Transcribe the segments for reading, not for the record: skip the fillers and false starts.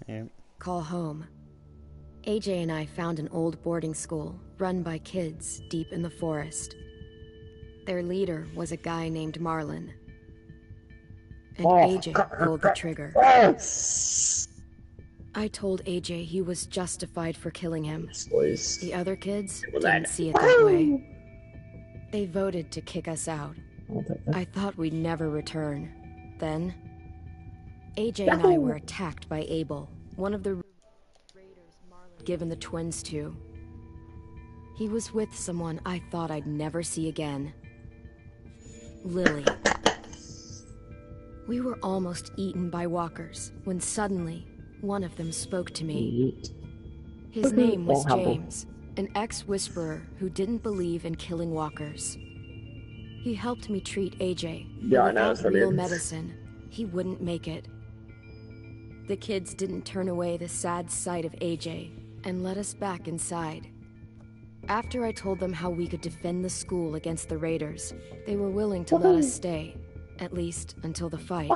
Yeah. Call home. AJ and I found an old boarding school run by kids deep in the forest. Their leader was a guy named Marlon. And AJ pulled the trigger. I told AJ he was justified for killing him. The other kids didn't see it that way. They voted to kick us out. I thought we'd never return. Then, AJ and I were attacked by Abel, one of the raiders Marlon had given the twins to. He was with someone I thought I'd never see again. Lily. We were almost eaten by walkers when suddenly one of them spoke to me. His name was James, an ex-whisperer who didn't believe in killing walkers. He helped me treat AJ, but without real medicine, he wouldn't make it. The kids didn't turn away the sad sight of AJ and let us back inside. After I told them how we could defend the school against the raiders, they were willing to let us stay, at least until the fight.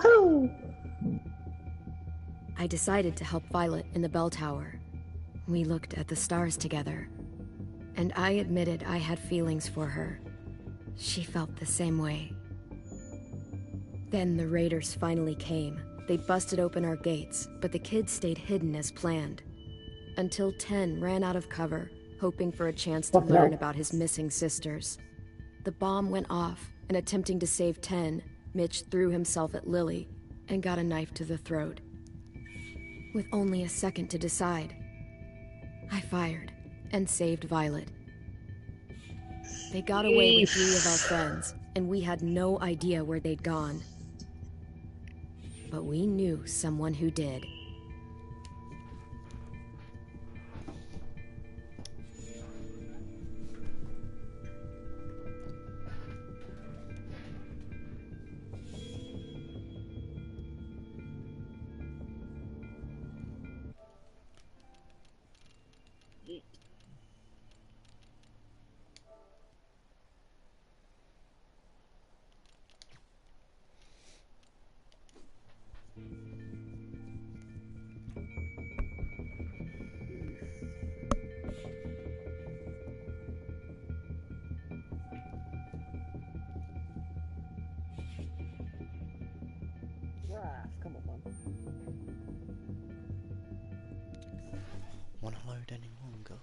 I decided to help Violet in the bell tower. We looked at the stars together, and I admitted I had feelings for her. She felt the same way. Then the raiders finally came. They busted open our gates, but the kids stayed hidden as planned. Until Ten ran out of cover, hoping for a chance to learn about his missing sisters. The bomb went off, and attempting to save Ten, Mitch threw himself at Lily and got a knife to the throat. With only a second to decide, I fired and saved Violet. They got away with 3 of our friends, and we had no idea where they'd gone. But we knew someone who did. Come on, man. Wanna load any longer?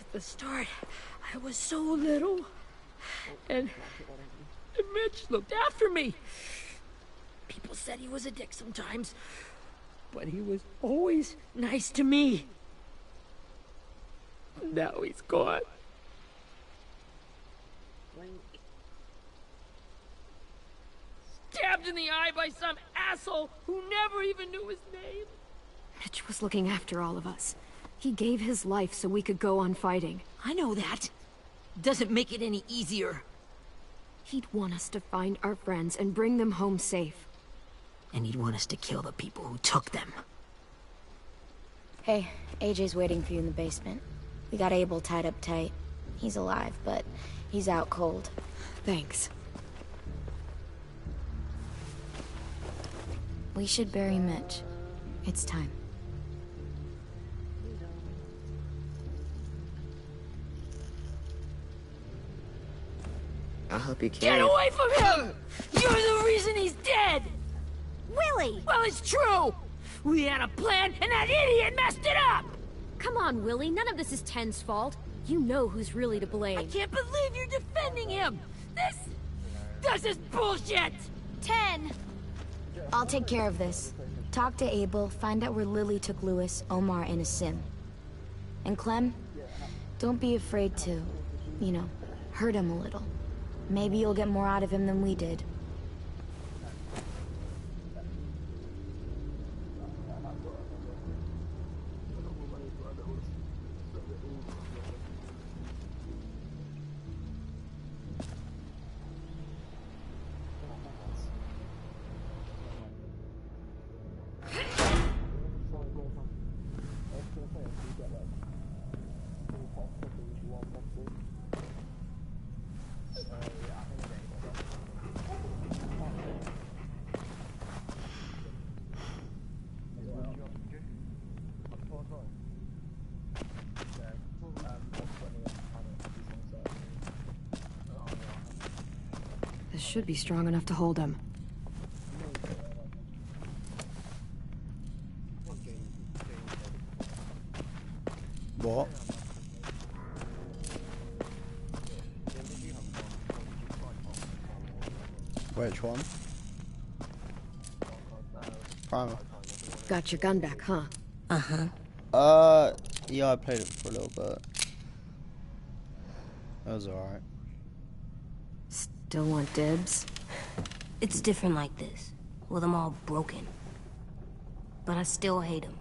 At the start, I was so little, and Mitch looked after me. People said he was a dick sometimes, but he was always nice to me. Now he's gone. Stabbed in the eye by some asshole who never even knew his name. Mitch was looking after all of us. He gave his life so we could go on fighting. I know that. Doesn't make it any easier. He'd want us to find our friends and bring them home safe. And he'd want us to kill the people who took them. Hey, AJ's waiting for you in the basement. We got Abel tied up tight. He's alive, but he's out cold. Thanks. We should bury Mitch. It's time. I'll help you carry Get it. away from him! You're the reason he's dead! Willie! Well, it's true! We had a plan, and that idiot messed it up! Come on, Willie. None of this is Ten's fault. You know who's really to I blame. can't believe you're defending him! This is bullshit! 10! I'll take care of this. Talk to Abel, find out where Lily took Lewis, Omar, and a sim. And Clem, don't be afraid to, you know, hurt him a little. Maybe you'll get more out of him than we did. This should be strong enough to hold him. What? Which one? Primer. Got your gun back, huh? Yeah, I played it for a little bit. That was alright. Still want dibs? It's different like this, with them all broken. But I still hate him.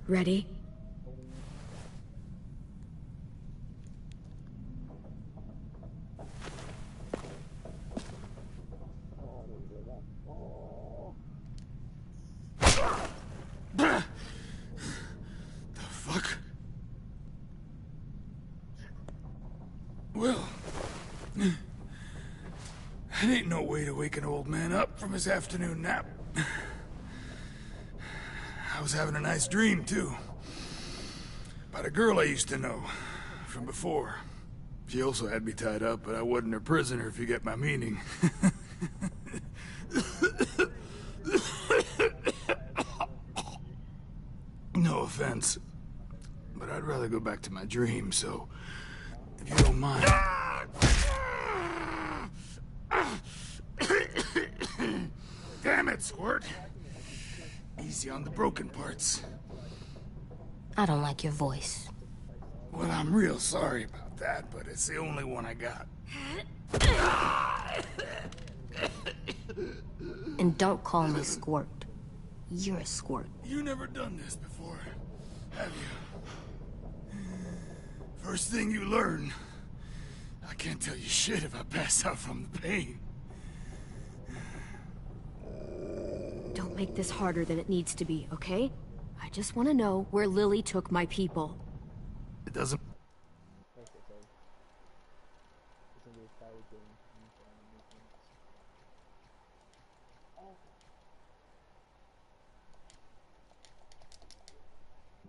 Ready? Well, that ain't no way to wake an old man up from his afternoon nap. I was having a nice dream, too. About a girl I used to know from before. She also had me tied up, but I wasn't her prisoner, if you get my meaning. No offense, but I'd rather go back to my dream, so if you don't mind. Damn it, Squirt. Easy on the broken parts. I don't like your voice. Well, I'm real sorry about that, but it's the only one I got. And don't call me Squirt. You're a squirt. You never done this before, have you? First thing you learn, I can't tell you shit if I pass out from the pain. Don't make this harder than it needs to be, okay? I just want to know where Lily took my people. It doesn't...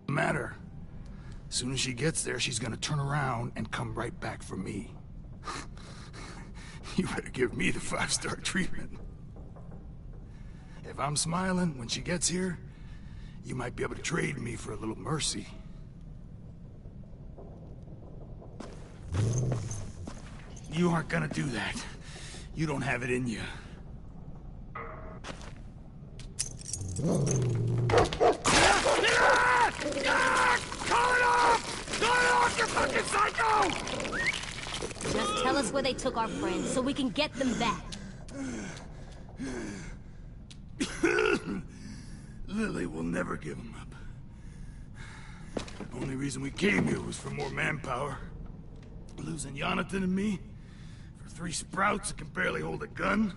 matter. As soon as she gets there, she's gonna turn around and come right back for me. You better give me the 5-star treatment. If I'm smiling when she gets here, you might be able to trade me for a little mercy. You aren't gonna do that. You don't have it in you. Call it off! Call it off, you fucking psycho! Just tell us where they took our friends so we can get them back. Lily will never give them up. The only reason we came here was for more manpower. Losing Jonathan and me for 3 sprouts that can barely hold a gun.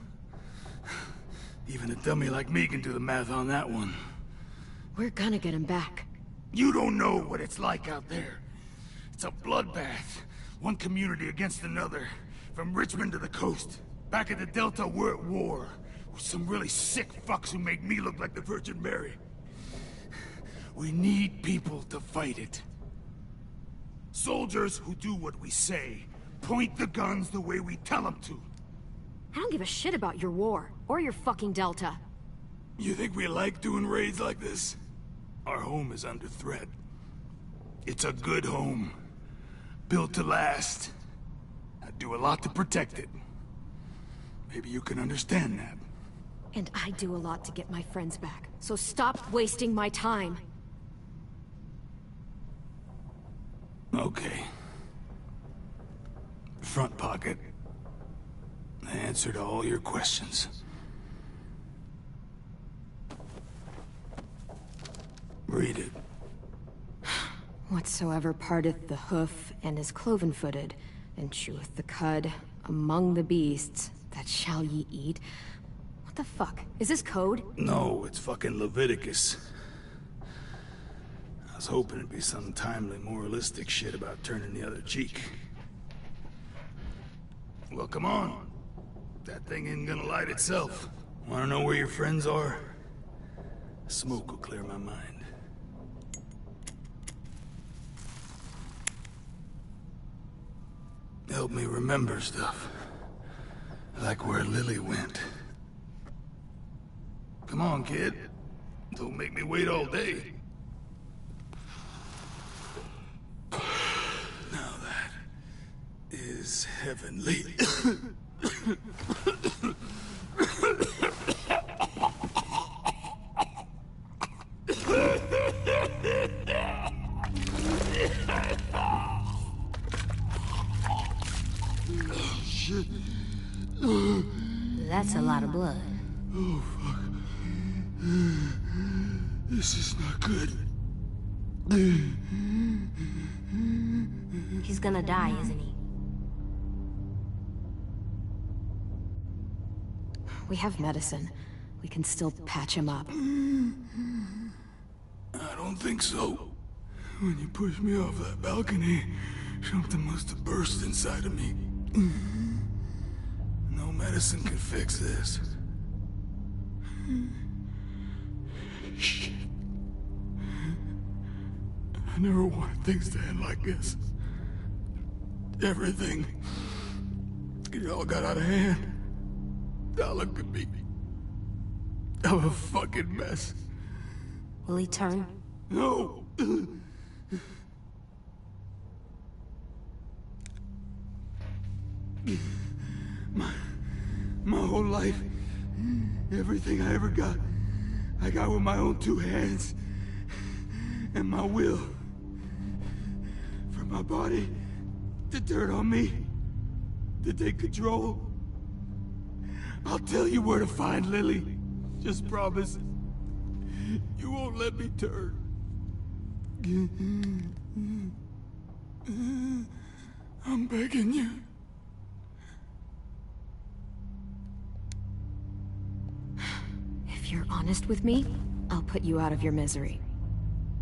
Even a dummy like me can do the math on that one. We're gonna get him back. You don't know what it's like out there. It's a bloodbath. One community against another. From Richmond to the coast. Back at the Delta, we're at war. With some really sick fucks who make me look like the Virgin Mary. We need people to fight it. Soldiers who do what we say. Point the guns the way we tell them to. I don't give a shit about your war, or your fucking Delta. You think we like doing raids like this? Our home is under threat. It's a good home. Built to last. I do a lot to protect it. Maybe you can understand that. And I do a lot to get my friends back, so stop wasting my time. Okay. Front pocket. The answer to all your questions. Read it. Whatsoever parteth the hoof and is cloven-footed, and cheweth the cud among the beasts, that shall ye eat. What the fuck? Is this code? No, it's fucking Leviticus. I was hoping it'd be some timely, moralistic shit about turning the other cheek. Well, come on. That thing ain't gonna light itself. Wanna know where your friends are? Smoke will clear my mind. Help me remember stuff. Like where Lily went. Come on, kid. Don't make me wait all day. Now that is heavenly. Oh, shit. That's a lot of blood. Oh, fuck. This is not good. He's gonna die, isn't he? We have medicine. We can still patch him up. I don't think so. When you pushed me off that balcony, something must have burst inside of me. No medicine can fix this. Shit. I never wanted things to end like this. Everything. It all got out of hand. Now look at me. I'm a fucking mess. Will he turn? No! My whole life, everything I ever got, I got with my own two hands. And my will. For my body to turn on me, to take control. I'll tell you where to find Lily. Just promise. You won't let me turn. I'm begging you. If you're honest with me, I'll put you out of your misery.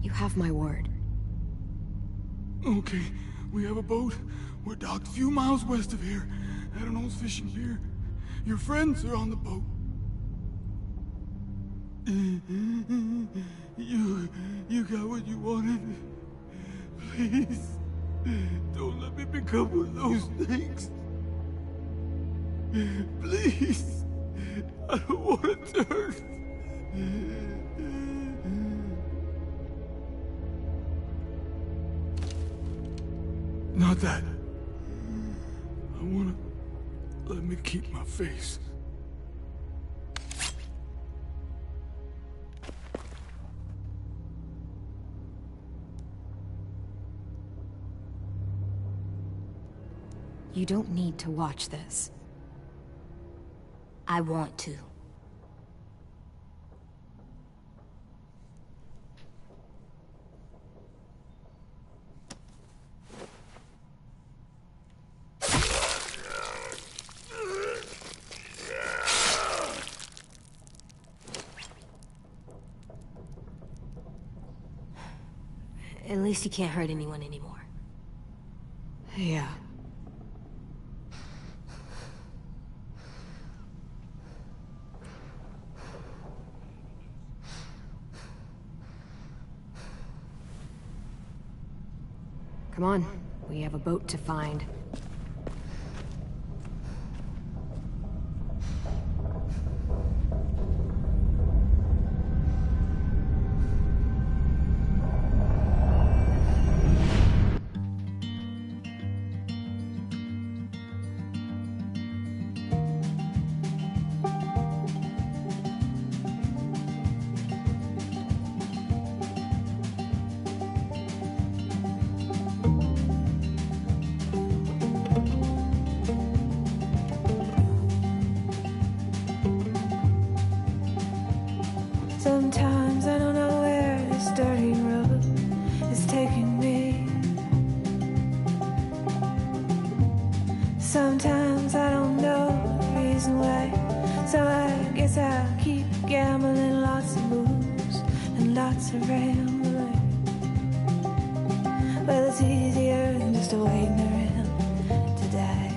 You have my word. Okay, we have a boat. We're docked a few miles west of here at an old fishing pier. Your friends are on the boat. You got what you wanted. Please, don't let me become one of those things. Please, I don't want to turn. Not that. I wanna... Let me keep my face. You don't need to watch this. I want to. At least you can't hurt anyone anymore. Yeah. Come on, we have a boat to find. Sometimes I don't know where this dirty road is taking me. Sometimes I don't know the reason why, so I guess I'll keep gambling. Lots of moves and lots of rambling. Well, it's easier than just waiting around to die.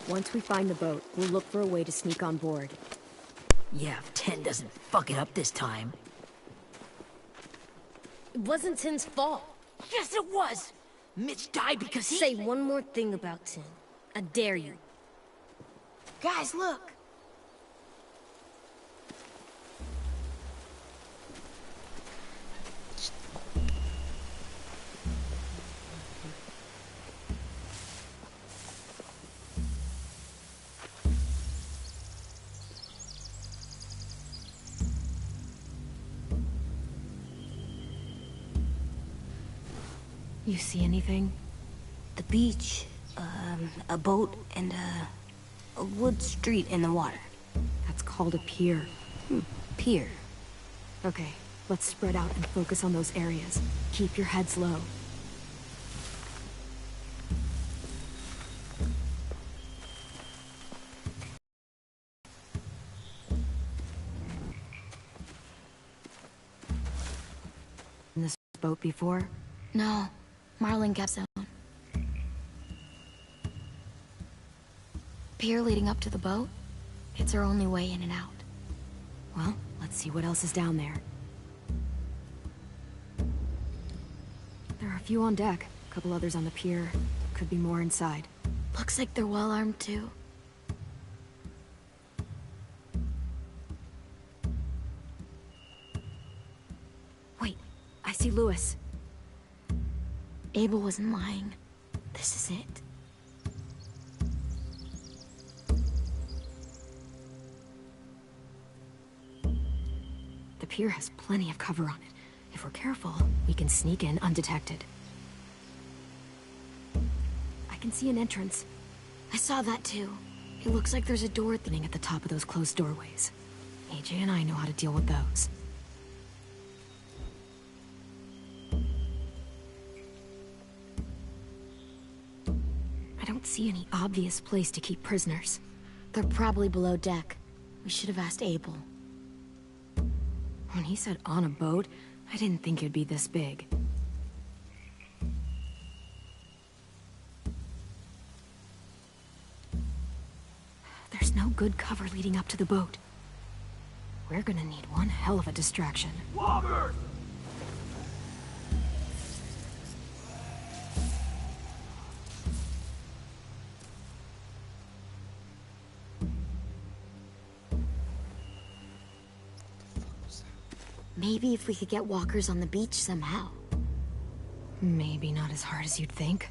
Once we find the boat, we'll look for a way to sneak on board. Yeah, if Ten doesn't fuck it up this time. It wasn't Tin's fault. Yes, it was! Mitch died because he... Say one more thing about Tin. I dare you. Guys, look! You see anything? The beach, a boat, and a wood street in the water. That's called a pier. Pier. Okay, let's spread out and focus on those areas. Keep your heads low. In this boat before? No, Marlin kept zone. Pier leading up to the boat? It's our only way in and out. Well, let's see what else is down there. There are a few on deck, a couple others on the pier. Could be more inside. Looks like they're well armed too. Wait, I see Lewis. Abel wasn't lying. This is it. The pier has plenty of cover on it. If we're careful, we can sneak in undetected. I can see an entrance. I saw that too. It looks like there's a door Opening at the top of those closed doorways. AJ and I know how to deal with those. I don't see any obvious place to keep prisoners. They're probably below deck. We should have asked Abel. When he said on a boat, I didn't think it'd be this big. There's no good cover leading up to the boat. We're gonna need one hell of a distraction. Walker! Maybe if we could get walkers on the beach somehow. Maybe not as hard as you'd think.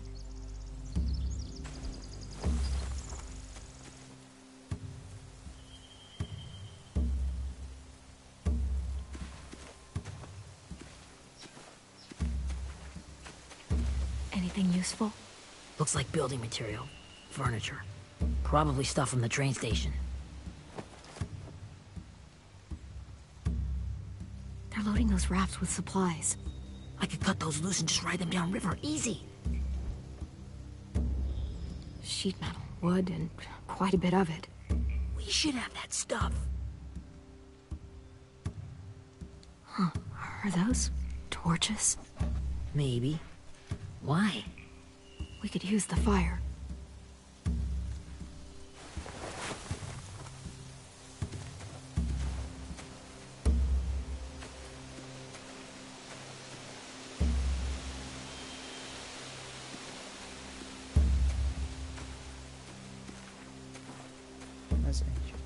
Anything useful? Looks like building material. Furniture. Probably stuff from the train station. They're loading those rafts with supplies. I could cut those loose and just ride them downriver. Easy. Sheet metal, wood, and quite a bit of it. We should have that stuff. Huh. Are those torches? Maybe. Why? We could use the fire. That's ancient.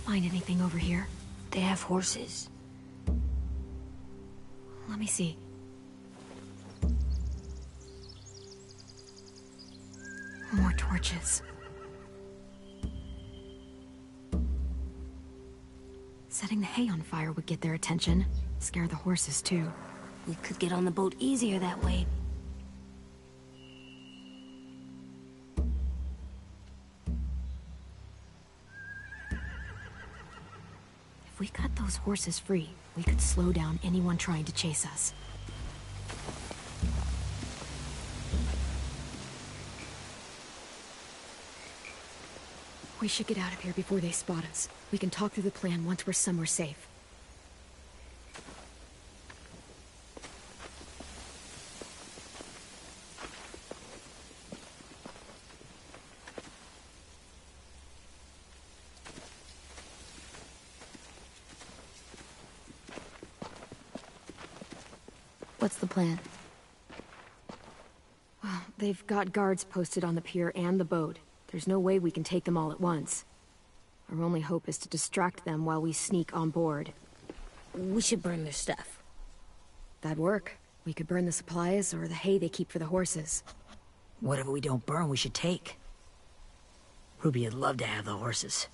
Find anything over here? They have horses. Let me see. More torches. Setting the hay on fire would get their attention. Scare the horses, too. We could get on the boat easier that way. If we cut those horses free, we could slow down anyone trying to chase us. We should get out of here before they spot us. We can talk through the plan once we're somewhere safe. What's the plan? Well, they've got guards posted on the pier and the boat. There's no way we can take them all at once. Our only hope is to distract them while we sneak on board. We should burn their stuff. That'd work. We could burn the supplies or the hay they keep for the horses. Whatever we don't burn, we should take. Ruby would love to have the horses.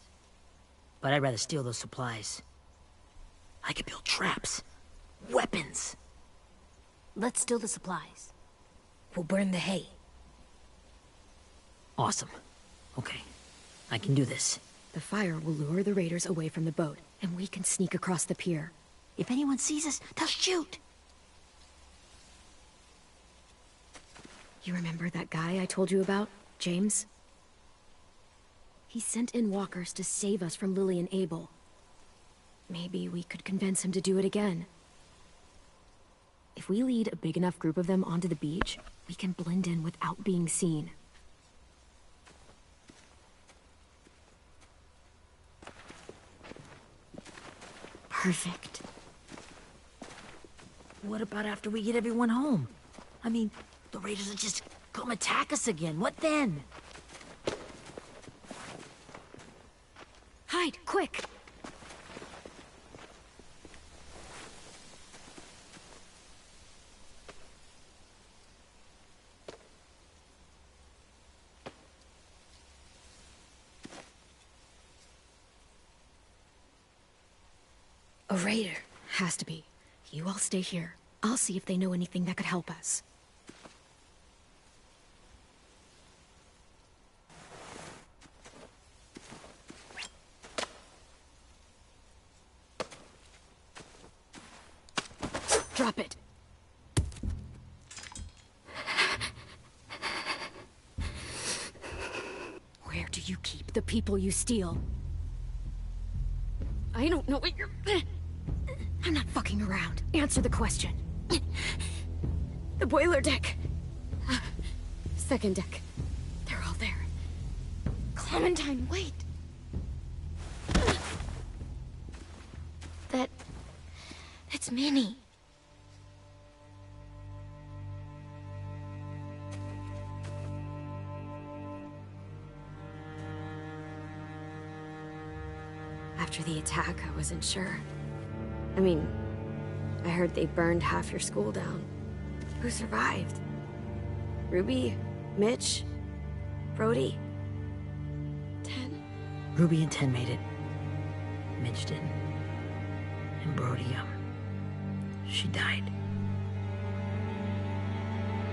But I'd rather steal those supplies. I could build traps. Weapons. Let's steal the supplies. We'll burn the hay. Awesome. Okay. I can do this. The fire will lure the raiders away from the boat, and we can sneak across the pier. If anyone sees us, they'll shoot. You remember that guy I told you about? James? He sent in walkers to save us from Lily and Abel. Maybe we could convince him to do it again. If we lead a big enough group of them onto the beach, we can blend in without being seen. Perfect. What about after we get everyone home? I mean, the raiders will just come attack us again. What then? Hide, quick! A raider. Has to be. You all stay here. I'll see if they know anything that could help us. Drop it. Where do you keep the people you steal? I don't know what you're... I'm not fucking around. Answer the question. The boiler deck. Second deck. They're all there. Clementine, wait. It's Minnie. After the attack, I wasn't sure. I mean, I heard they burned half your school down. Who survived? Ruby? Mitch? Brody? Ten? Ruby and Ten made it. Mitch didn't. And Brody, she died.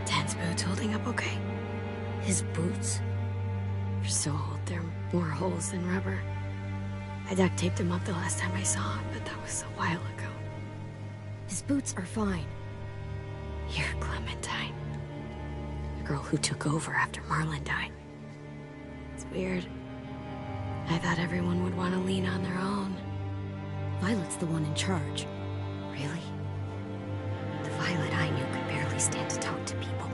Ten's boots holding up okay? His boots? They're so old, there are more holes than rubber. I duct taped him up the last time I saw him, but that was a while ago. His boots are fine. You're Clementine. The girl who took over after Marlon died. It's weird. I thought everyone would want to lean on their own. Violet's the one in charge. Really? stand to talk to people,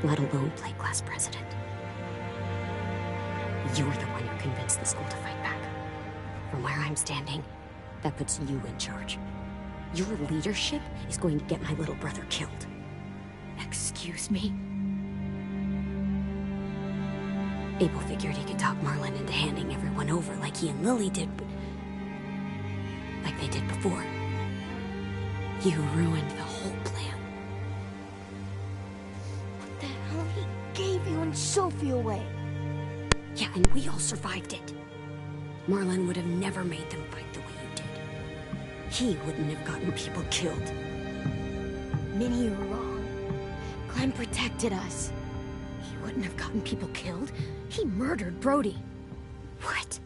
let alone play class president. You're the one who convinced the school to fight back. From where I'm standing, that puts you in charge. Your leadership is going to get my little brother killed. Excuse me? Abel figured he could talk Marlon into handing everyone over like he and Lily did, but... like they did before. You ruined the whole plan. What the hell? He gave you and Sophie away. Yeah, and we all survived it. Marlon would have never made them fight the way you did. He wouldn't have gotten people killed. Minnie, you're wrong. Clem protected us. He wouldn't have gotten people killed. He murdered Brody. What?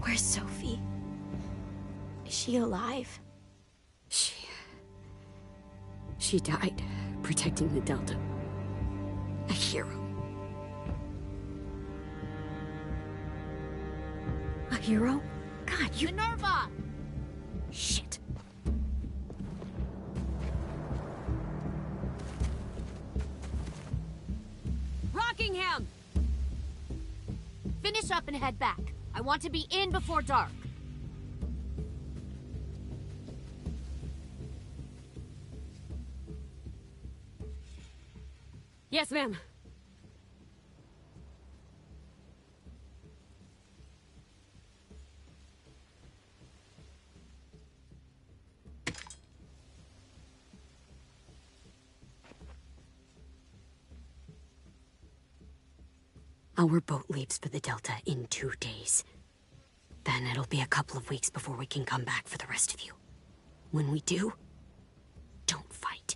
Where's Sophie? Is she alive? She died protecting the Delta. A hero. A hero? God, you... Minerva! Shit. Rockingham! Finish up and head back. I want to be in before dark. Yes, ma'am. Our boat leaves for the Delta in 2 days. Then it'll be a couple of weeks before we can come back for the rest of you. When we do, don't fight.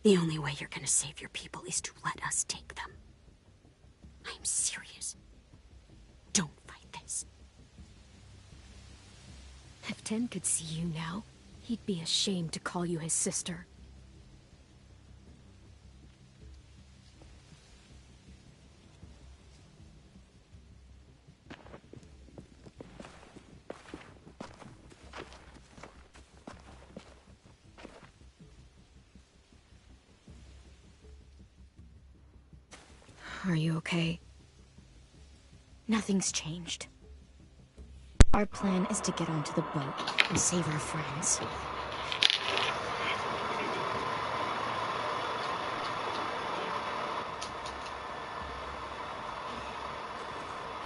The only way you're gonna save your people is to let us take them. I'm serious. Don't fight this. If Tin could see you now, he'd be ashamed to call you his sister. Are you okay? Nothing's changed. Our plan is to get onto the boat and save our friends.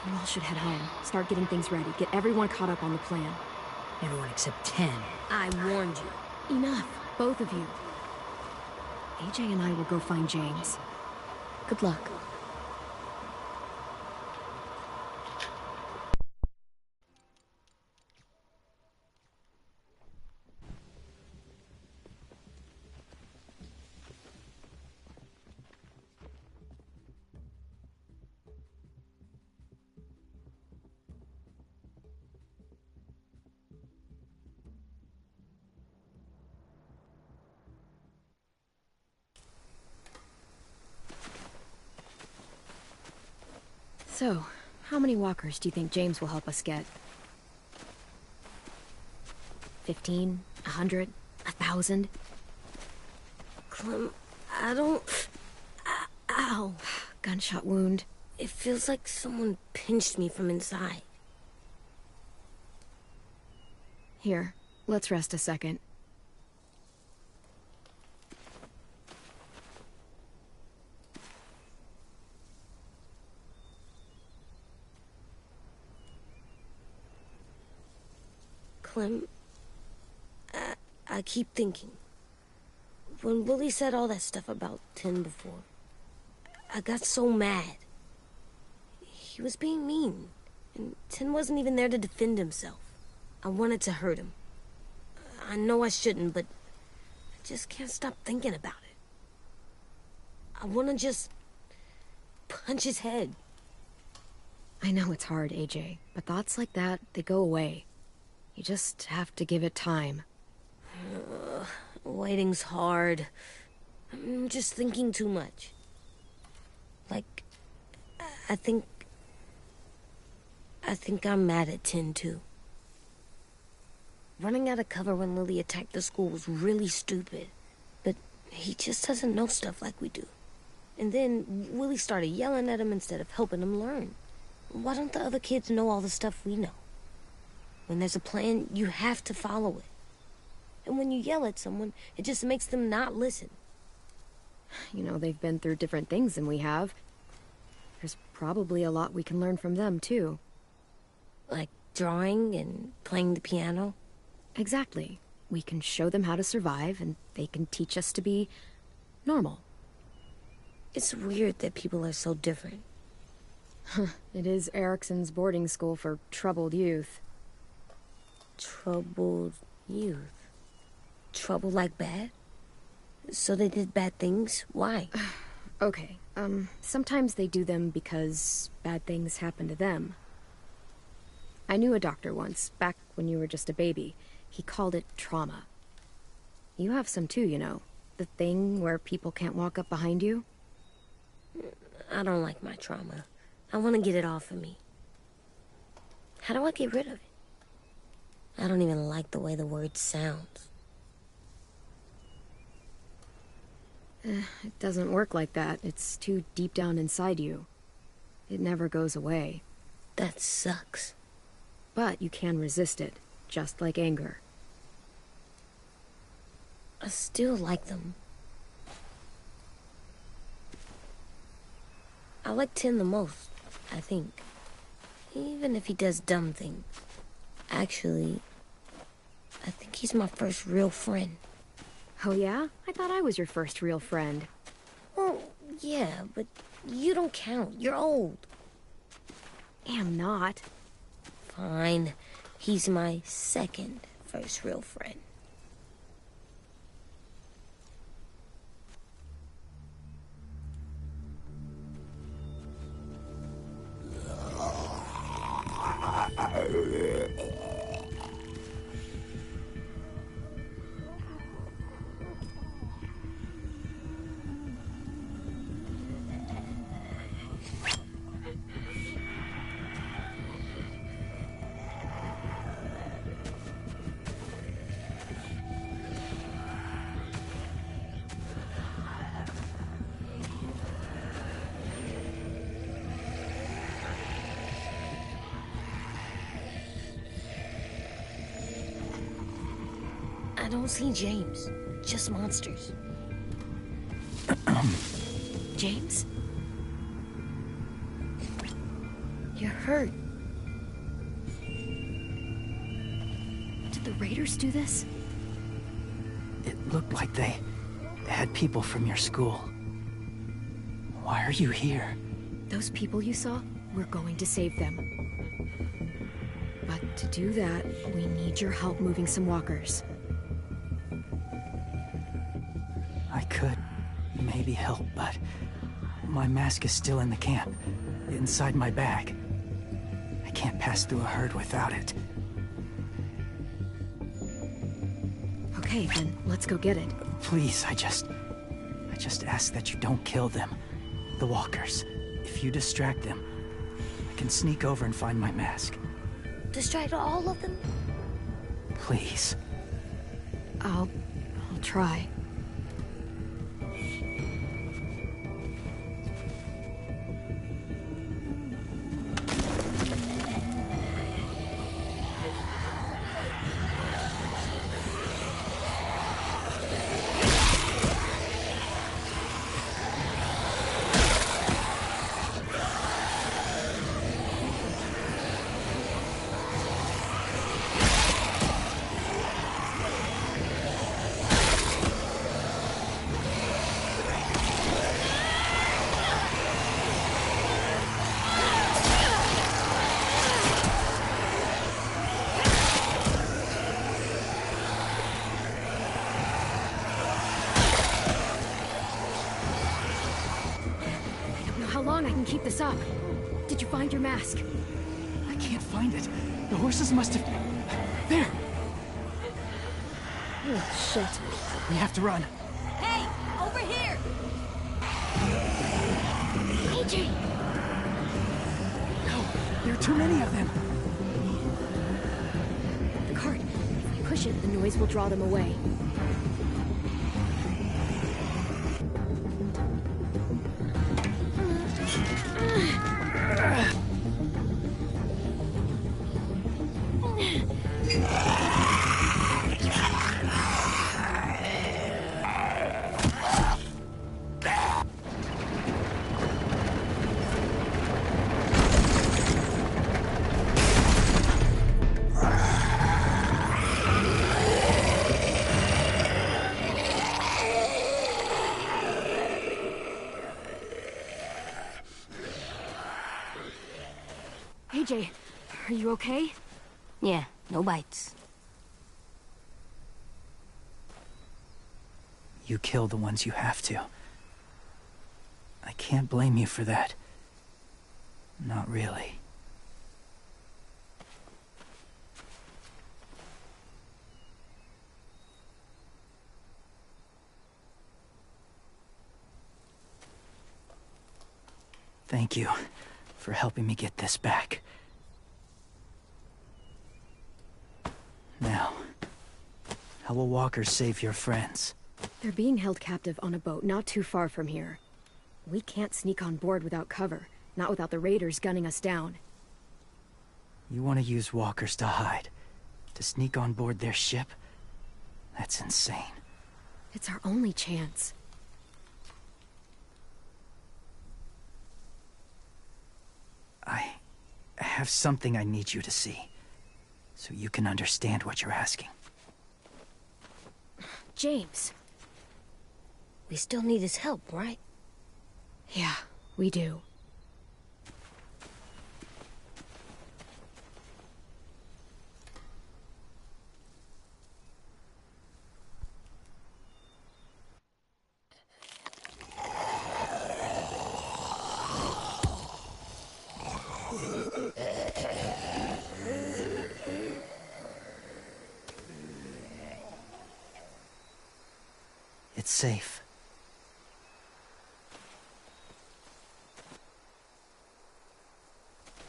You all should head home. Start getting things ready. Get everyone caught up on the plan. Everyone except 10. I warned you. Enough, both of you. AJ and I will go find James. Good luck. So, how many walkers do you think James will help us get? 15? 100? 1,000? Clem, I don't... Ow. Gunshot wound. It feels like someone pinched me from inside. Here, let's rest a second. Clem, I keep thinking. When Willie said all that stuff about Tin before, I got so mad. He was being mean, and Tin wasn't even there to defend himself. I wanted to hurt him. I know I shouldn't, but I just can't stop thinking about it. I want to just punch his head. I know it's hard, AJ, but thoughts like that, they go away. You just have to give it time. Waiting's hard. I'm just thinking too much. Like, I think I'm mad at Tin, too. running out of cover when Lily attacked the school was really stupid. But he just doesn't know stuff like we do. And then Willie started yelling at him instead of helping him learn. Why don't the other kids know all the stuff we know? When there's a plan, you have to follow it. And when you yell at someone, it just makes them not listen. You know, they've been through different things than we have. There's probably a lot we can learn from them, too. Like drawing and playing the piano? Exactly. We can show them how to survive, and they can teach us to be normal. It's weird that people are so different. It is Erickson's boarding school for troubled youth. Troubled youth? Trouble like bad? So they did bad things? Why? Okay, sometimes they do them because bad things happen to them. I knew a doctor once, back when you were just a baby. He called it trauma. You have some too, you know. The thing where people can't walk up behind you. I don't like my trauma. I want to get it off of me. How do I get rid of it? I don't even like the way the word sounds. It doesn't work like that. It's too deep down inside you. It never goes away. That sucks. But you can resist it, just like anger. I still like them. I like Tin the most, I think. Even if he does dumb things. Actually, I think he's my first real friend. Oh yeah? I thought I was your first real friend. Well, yeah, but you don't count. You're old. I'm not. Fine. He's my second first real friend. I don't see James, just monsters. James? You're hurt. Did the Raiders do this? It looked like they had people from your school. Why are you here? Those people you saw, we're going to save them. But to do that, we need your help moving some walkers. I could maybe help, but my mask is still in the camp, inside my bag. I can't pass through a herd without it. Okay, then let's go get it. Please, I just ask that you don't kill them. The walkers. If you distract them, I can sneak over and find my mask. Distract all of them? Please. I'll try. I can keep this up. Did you find your mask? I can't find it. The horses must have... There! Oh, shit. We have to run. Hey! Over here! AJ! No, there are too many of them. The cart. If we push it, the noise will draw them away. AJ, are you okay? Yeah, no bites. You kill the ones you have to. I can't blame you for that. Not really. Thank you for helping me get this back. Now, how will walkers save your friends? They're being held captive on a boat not too far from here. We can't sneak on board without cover, not without the raiders gunning us down. You want to use walkers to hide? To sneak on board their ship? That's insane. It's our only chance. I have something I need you to see, so you can understand what you're asking. James. We still need his help, right? Yeah, we do. It's safe.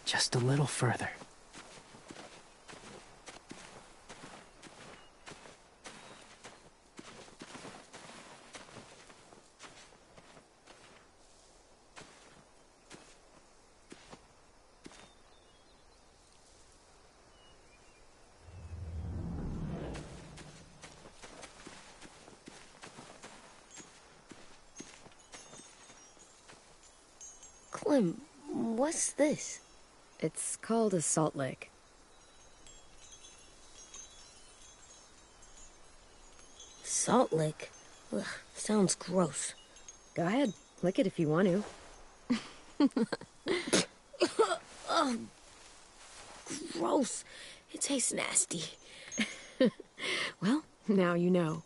Just a little further. Clem, what's this? It's called a salt lick. Salt lick? Ugh, sounds gross. Go ahead, lick it if you want to. Ugh, gross. It tastes nasty. Well, now you know.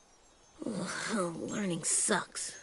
Ugh, learning sucks.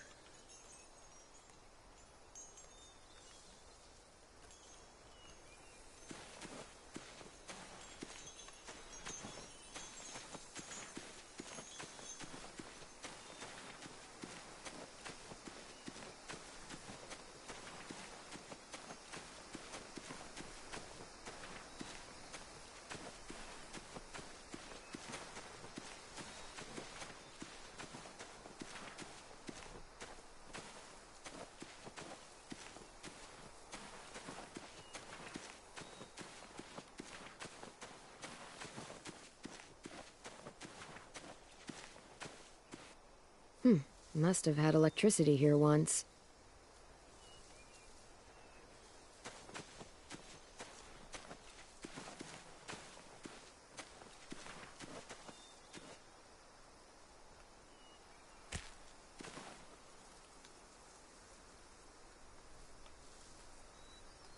Must have had electricity here once.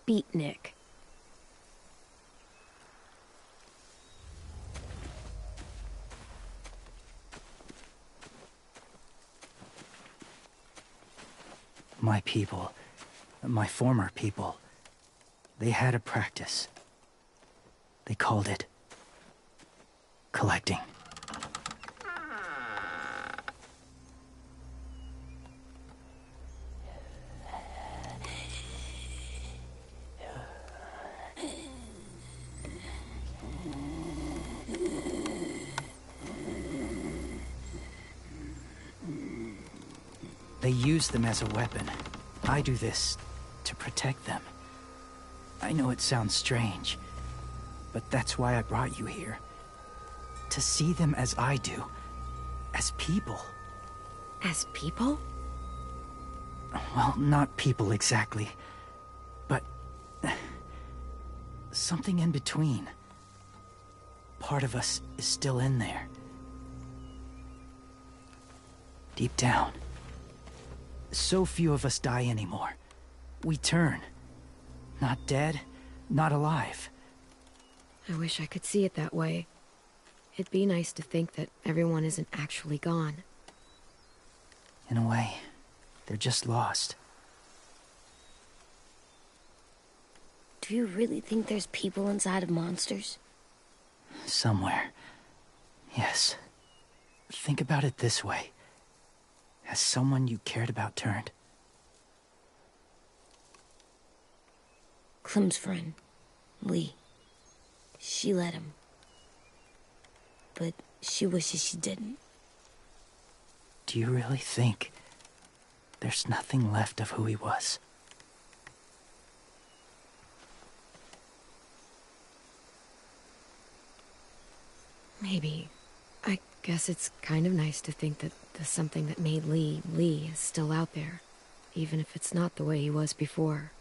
Beatnik. My people, my former people, they had a practice. They called it collecting. They use them as a weapon. I do this to protect them. I know it sounds strange, but that's why I brought you here. To see them as I do. As people. As people? Well, not people exactly, but something in between. Part of us is still in there. Deep down. So few of us die anymore. We turn. Not dead, not alive. I wish I could see it that way. It'd be nice to think that everyone isn't actually gone. In a way, they're just lost. Do you really think there's people inside of monsters? Somewhere. Yes. Think about it this way. Has someone you cared about turned? Clem's friend, Lee. She let him. But she wishes she didn't. Do you really think there's nothing left of who he was? Maybe. I guess it's kind of nice to think that the something that made Lee is still out there, even if it's not the way he was before.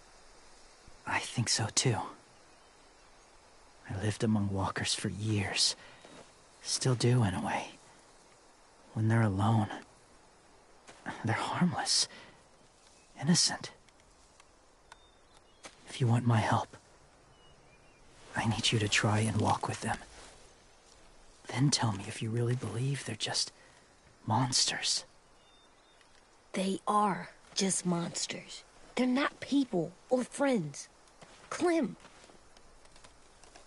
I think so too. I lived among walkers for years. Still do in a way. When they're alone, they're harmless. Innocent. If you want my help, I need you to try and walk with them. Then tell me if you really believe they're just monsters. They are just monsters. They're not people or friends. Clem.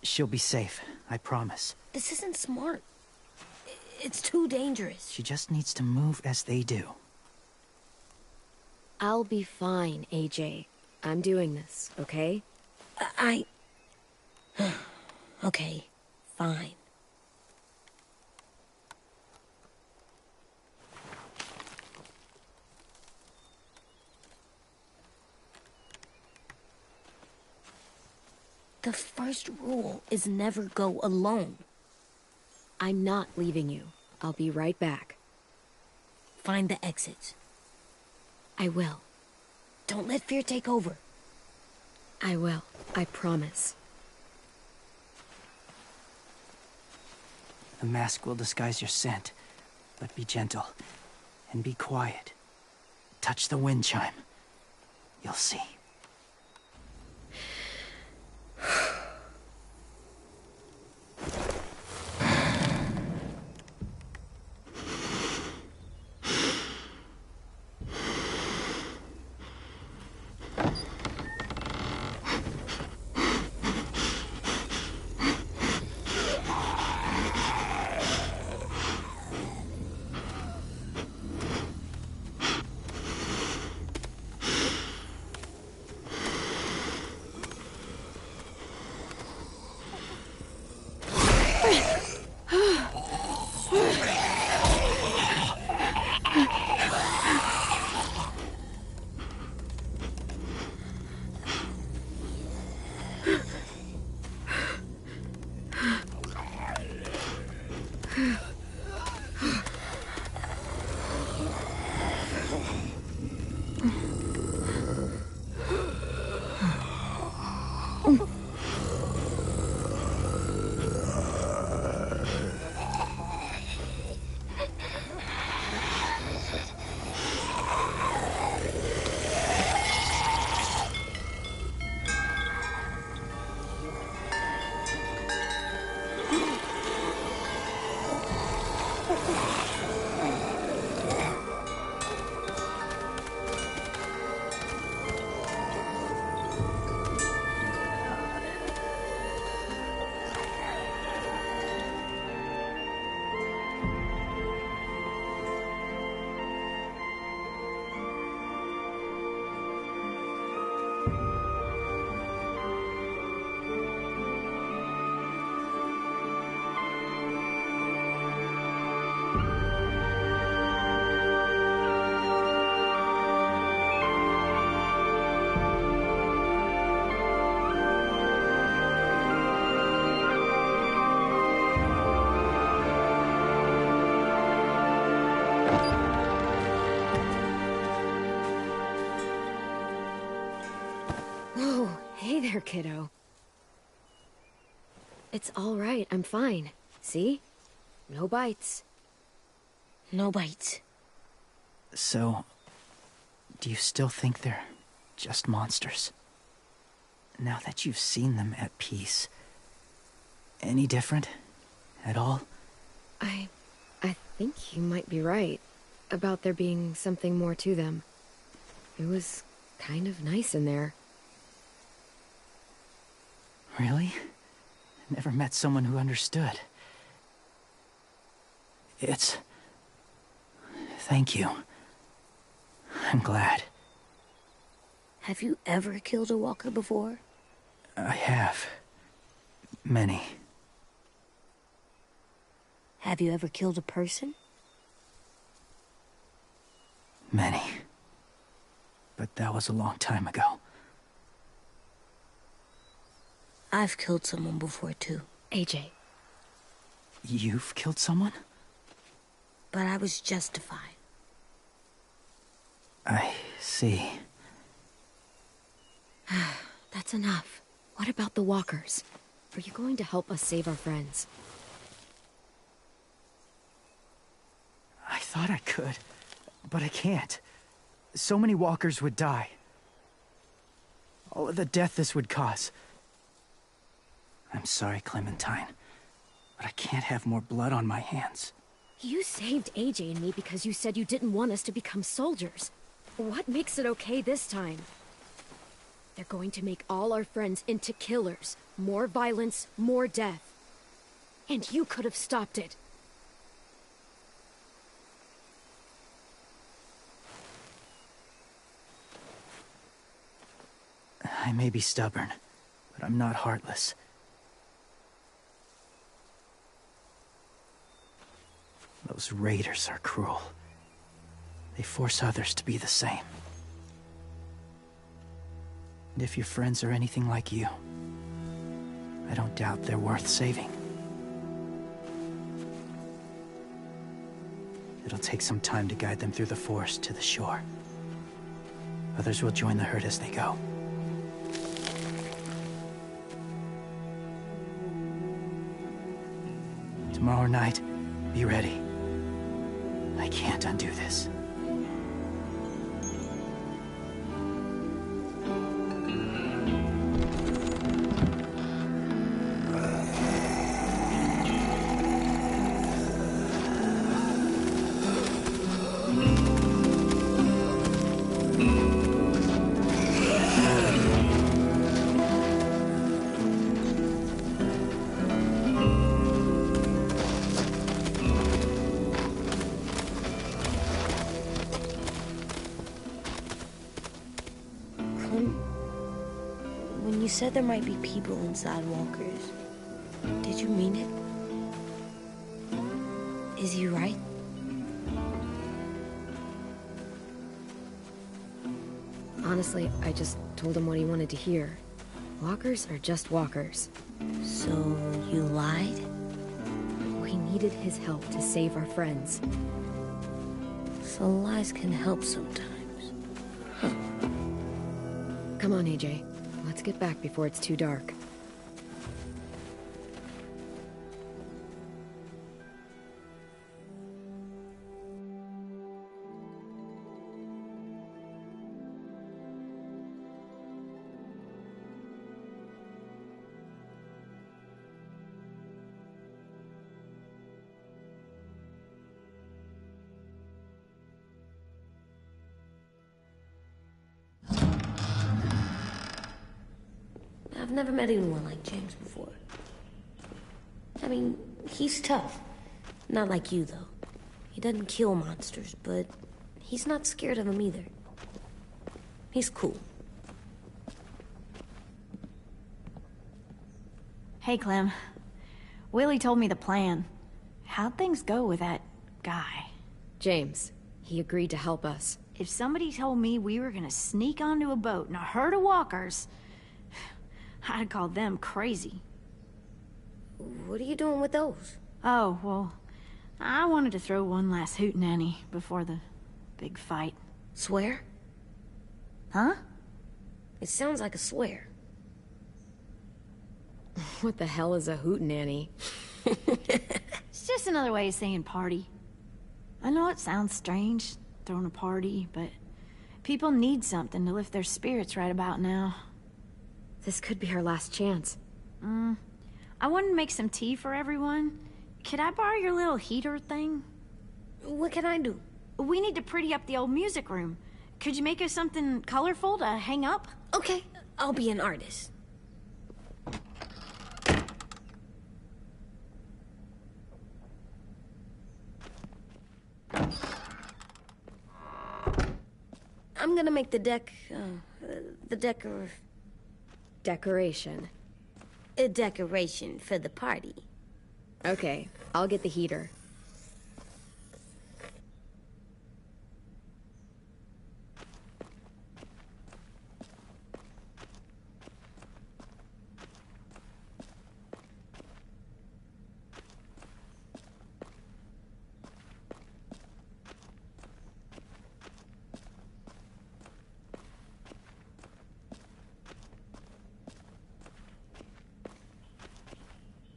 She'll be safe, I promise. This isn't smart. It's too dangerous. She just needs to move as they do. I'll be fine, AJ. I'm doing this, okay? Okay, fine. The first rule is never go alone. I'm not leaving you. I'll be right back. Find the exits. I will. Don't let fear take over. I will. I promise. The mask will disguise your scent, but be gentle and be quiet. Touch the wind chime. You'll see. there, kiddo. It's all right. I'm fine. See? No bites. No bites. So, do you still think they're just monsters? Now that you've seen them at peace, any different at all? I think you might be right about there being something more to them. It was kind of nice in there. Really? Never met someone who understood. Thank you. I'm glad. Have you ever killed a walker before? I have. Many. Have you ever killed a person? Many. But that was a long time ago. I've killed someone before, too. AJ. You've killed someone? But I was justified. I see. That's enough. What about the walkers? Are you going to help us save our friends? I thought I could, but I can't. So many walkers would die. All of the death this would cause. I'm sorry, Clementine, but I can't have more blood on my hands. You saved AJ and me because you said you didn't want us to become soldiers. What makes it okay this time? They're going to make all our friends into killers. More violence, more death. And you could have stopped it. I may be stubborn, but I'm not heartless. Those raiders are cruel. They force others to be the same. And if your friends are anything like you, I don't doubt they're worth saving. It'll take some time to guide them through the forest to the shore. Others will join the herd as they go. Tomorrow night, be ready. I can't undo this. When you said there might be people inside walkers, did you mean it? Is he right? Honestly, I just told him what he wanted to hear. Walkers are just walkers. So, you lied? We needed his help to save our friends. So lies can help sometimes. Huh. Come on, AJ. Let's get back before it's too dark. I've never met anyone like James before. I mean, he's tough. Not like you, though. He doesn't kill monsters, but he's not scared of them either. He's cool. Hey, Clem. Willie told me the plan. How'd things go with that guy? James. He agreed to help us. If somebody told me we were gonna sneak onto a boat in a herd of walkers, I'd call them crazy. What are you doing with those? Oh, well, I wanted to throw one last hootenanny before the big fight. Swear? Huh? It sounds like a swear. What the hell is a hootenanny? It's just another way of saying party. I know it sounds strange, throwing a party, but people need something to lift their spirits right about now. This could be our last chance. I wanted to make some tea for everyone. Could I borrow your little heater thing? What can I do? We need to pretty up the old music room. Could you make us something colorful to hang up? Okay, I'll be an artist. I'm gonna make the Decoration. a decoration for the party. Okay, I'll get the heater.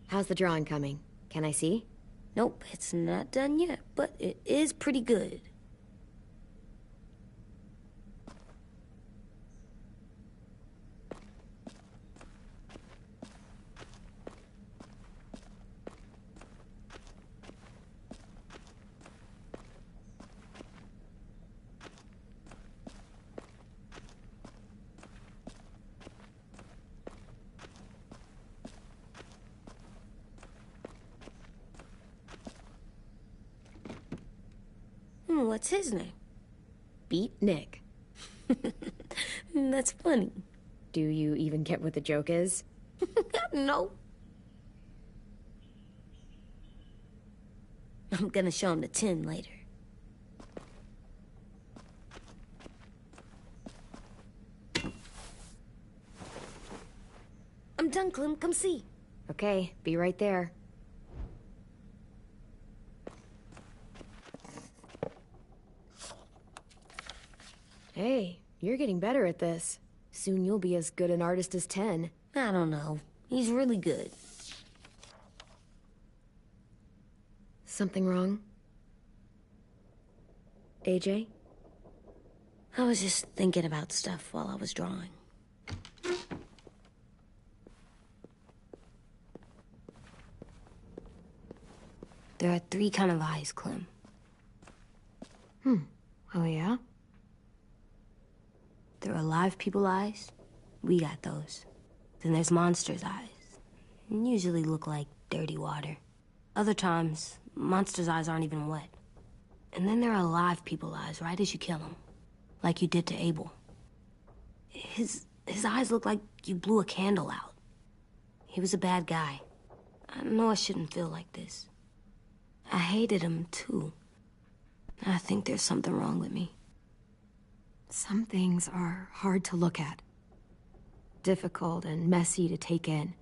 How's the drawing coming? Can I see? Nope, it's not done yet, but it is pretty good. What's his name? Beat Nick. That's funny. Do you even get what the joke is? No. I'm gonna show him the tin later. I'm done, Clem. Come see. Okay, be right there. Hey, you're getting better at this. Soon you'll be as good an artist as 10. I don't know. He's really good. Something wrong? AJ? I was just thinking about stuff while I was drawing. There are 3 kinds of eyes, Clem. Oh yeah? There are live people eyes. We got those. Then there's monsters' eyes. Usually look like dirty water. Other times, monsters' eyes aren't even wet. And then there are live people eyes right as you kill them. Like you did to Abel. His eyes look like you blew a candle out. He was a bad guy. I know I shouldn't feel like this. I hated him, too. I think there's something wrong with me. Some things are hard to look at. Difficult and messy to take in.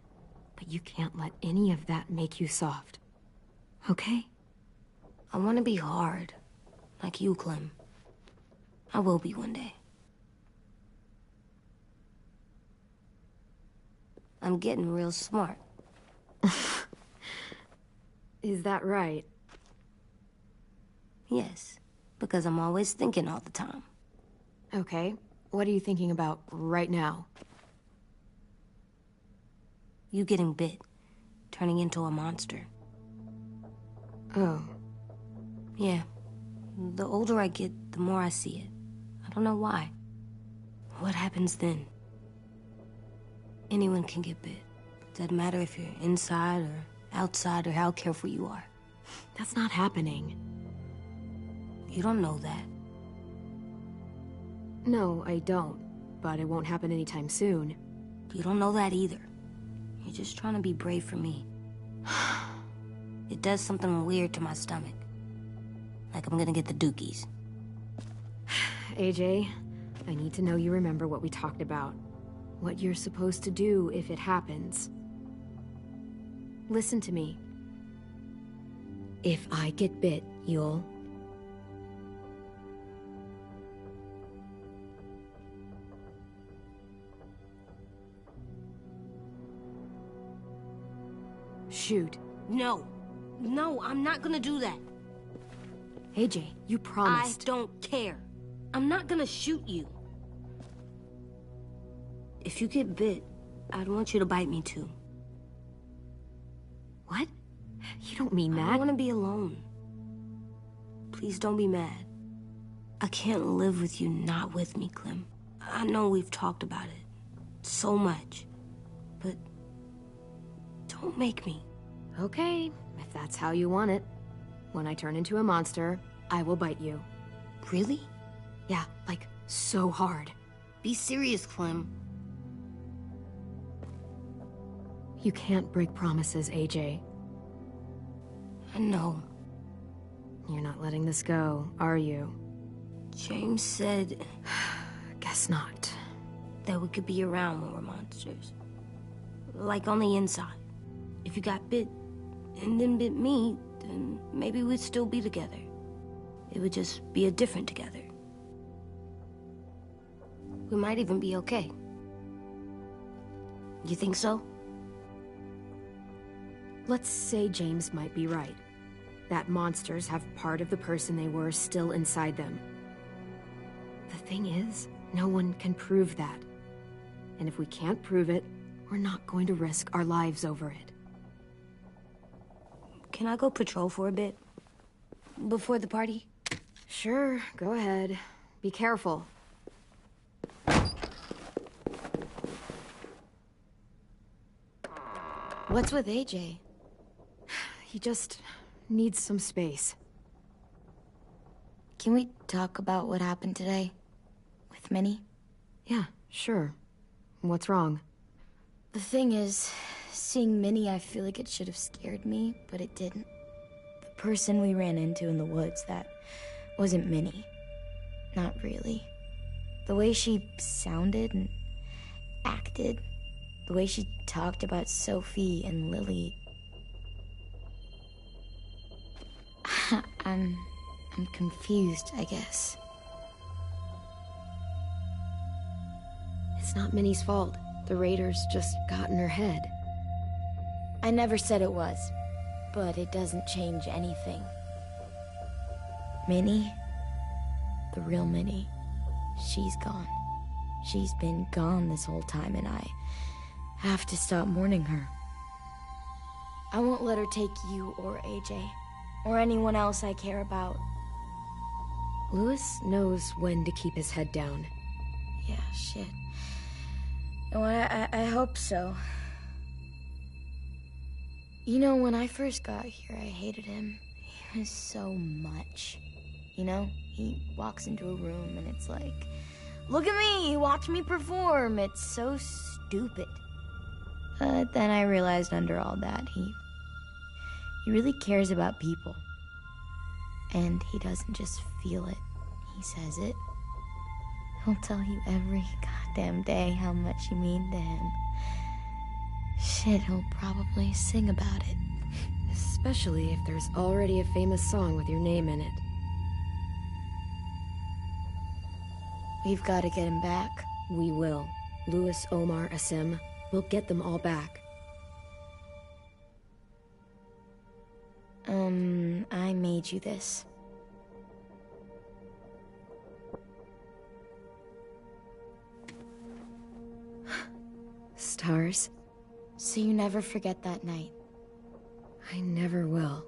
But you can't let any of that make you soft. Okay? I want to be hard. Like you, Clem. I will be one day. I'm getting real smart. Is that right? Yes, because I'm always thinking all the time. Okay, what are you thinking about right now? You getting bit, turning into a monster. Oh. Yeah. The older I get, the more I see it. I don't know why. What happens then? Anyone can get bit. Doesn't matter if you're inside or outside or how careful you are. That's not happening. You don't know that. No, I don't. But it won't happen anytime soon. You don't know that either. You're just trying to be brave for me. It does something weird to my stomach. Like I'm gonna get the dookies. AJ, I need to know you remember what we talked about. What you're supposed to do if it happens. Listen to me. If I get bit, you'll... Shoot. No. No, I'm not gonna do that. AJ, you promised. I don't care. I'm not gonna shoot you. If you get bit, I'd want you to bite me too. What? You don't mean that. I want to be alone. Please don't be mad. I can't live with you not with me, Clem. I know we've talked about it so much, but don't make me. Okay, if that's how you want it. When I turn into a monster, I will bite you. Really? Yeah, like so hard. Be serious, Clem. You can't break promises, AJ. I know. You're not letting this go, are you? James said... Guess not. That we could be around when we're monsters. Like on the inside. If you got bit and then bit me, then maybe we'd still be together. It would just be a different together. We might even be okay. You think so? Let's say James might be right. That monsters have part of the person they were still inside them. The thing is, no one can prove that. And if we can't prove it, we're not going to risk our lives over it. Can I go patrol for a bit? Before the party? Sure, go ahead. Be careful. What's with AJ? He just needs some space. Can we talk about what happened today? With Minnie? Yeah, sure. What's wrong? The thing is, seeing Minnie, I feel like it should have scared me, but it didn't. The person we ran into in the woods, that wasn't Minnie. Not really. The way she sounded and acted, the way she talked about Sophie and Lily... I'm confused, I guess. It's not Minnie's fault. The raiders just got in her head. I never said it was, but it doesn't change anything. Minnie, the real Minnie, she's gone. She's been gone this whole time, and I have to stop mourning her. I won't let her take you or AJ, or anyone else I care about. Louis knows when to keep his head down. Yeah, shit. Oh, I hope so. You know, when I first got here, I hated him. He was so much. You know, he walks into a room and it's like, look at me, watch me perform. It's so stupid. But then I realized under all that, he really cares about people. And he doesn't just feel it, he says it. He'll tell you every goddamn day how much you mean to him. Shit, he'll probably sing about it. Especially if there's already a famous song with your name in it. We've got to get him back. We will. Louis, Omar, Asim, we'll get them all back. I made you this. Stars? So you never forget that night. I never will.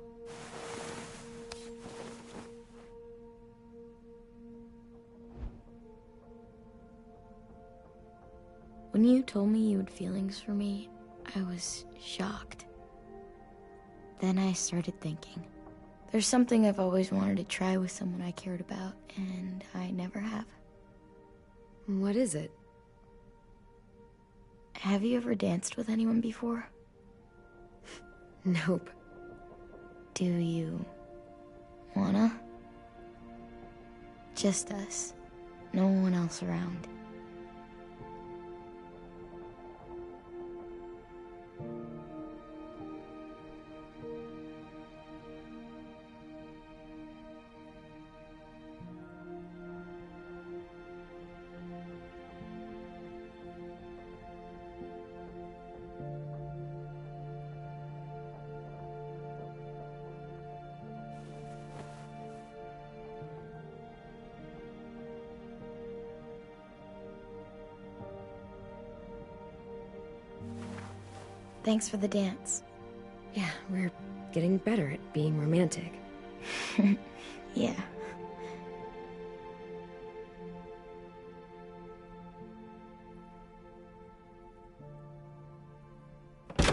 When you told me you had feelings for me, I was shocked. Then I started thinking. There's something I've always wanted to try with someone I cared about, and I never have. What is it? Have you ever danced with anyone before? Nope. Do you wanna? Just us. No one else around. Thanks for the dance. Yeah, we're getting better at being romantic. Yeah.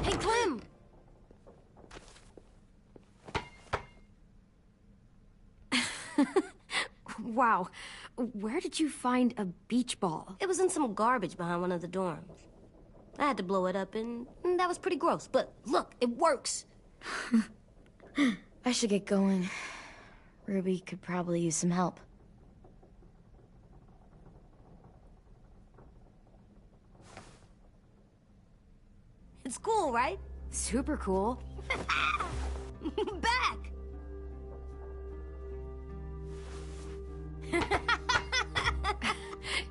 Hey, Clem! Wow, where did you find a beach ball? It was in some garbage behind one of the dorms. I had to blow it up, and that was pretty gross. But look, it works. I should get going. Ruby could probably use some help. It's cool, right? Super cool. Back!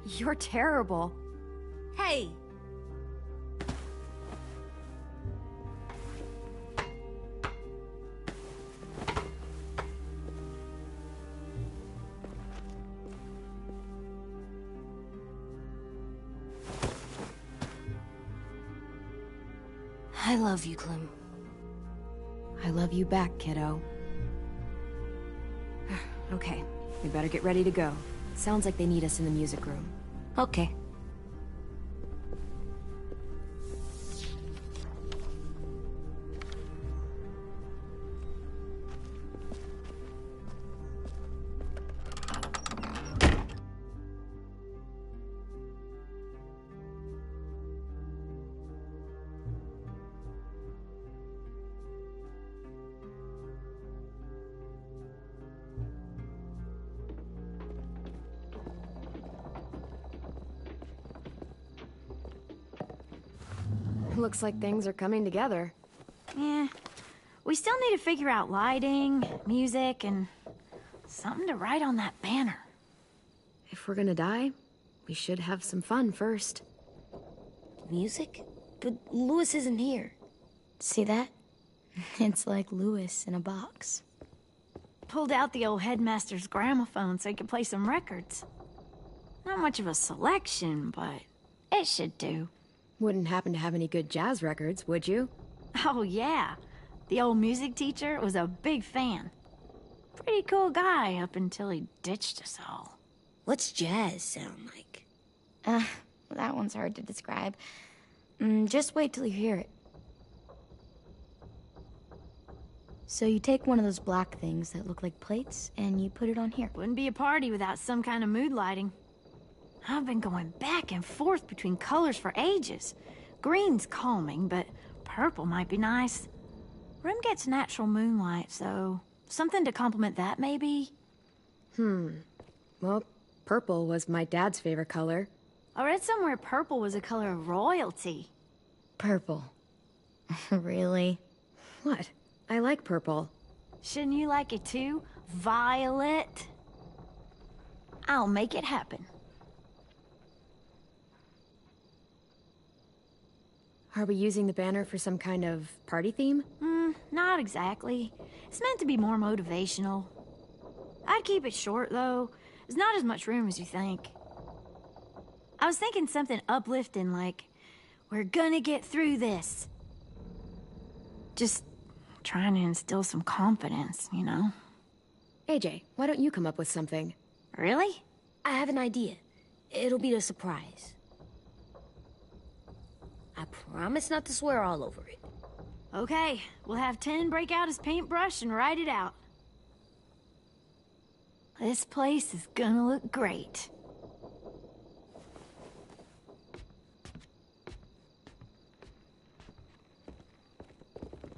You're terrible. Hey! I love you, Clem. I love you back, kiddo. Okay, we better get ready to go. Sounds like they need us in the music room. Okay. Looks like things are coming together. Yeah. We still need to figure out lighting, music, and something to write on that banner. If we're gonna die, we should have some fun first. Music? But Louis isn't here. See that? It's like Louis in a box. Pulled out the old headmaster's gramophone so he could play some records. Not much of a selection, but it should do. Wouldn't happen to have any good jazz records, would you? Oh, yeah. The old music teacher was a big fan. Pretty cool guy up until he ditched us all. What's jazz sound like? That one's hard to describe. Just wait till you hear it. So you take one of those black things that look like plates, and you put it on here. Wouldn't be a party without some kind of mood lighting. I've been going back and forth between colors for ages. Green's calming, but purple might be nice. Room gets natural moonlight, so something to complement that, maybe? Well, purple was my dad's favorite color. I read somewhere purple was a color of royalty. Purple. Really? What? I like purple. Shouldn't you like it too? Violet? I'll make it happen. Are we using the banner for some kind of party theme? Not exactly. It's meant to be more motivational. I'd keep it short, though. There's not as much room as you think. I was thinking something uplifting like, we're gonna get through this. Just trying to instill some confidence, you know? AJ, why don't you come up with something? Really? I have an idea. It'll be a surprise. I promise not to swear all over it. Okay, we'll have 10 break out his paintbrush and write it out. This place is gonna look great.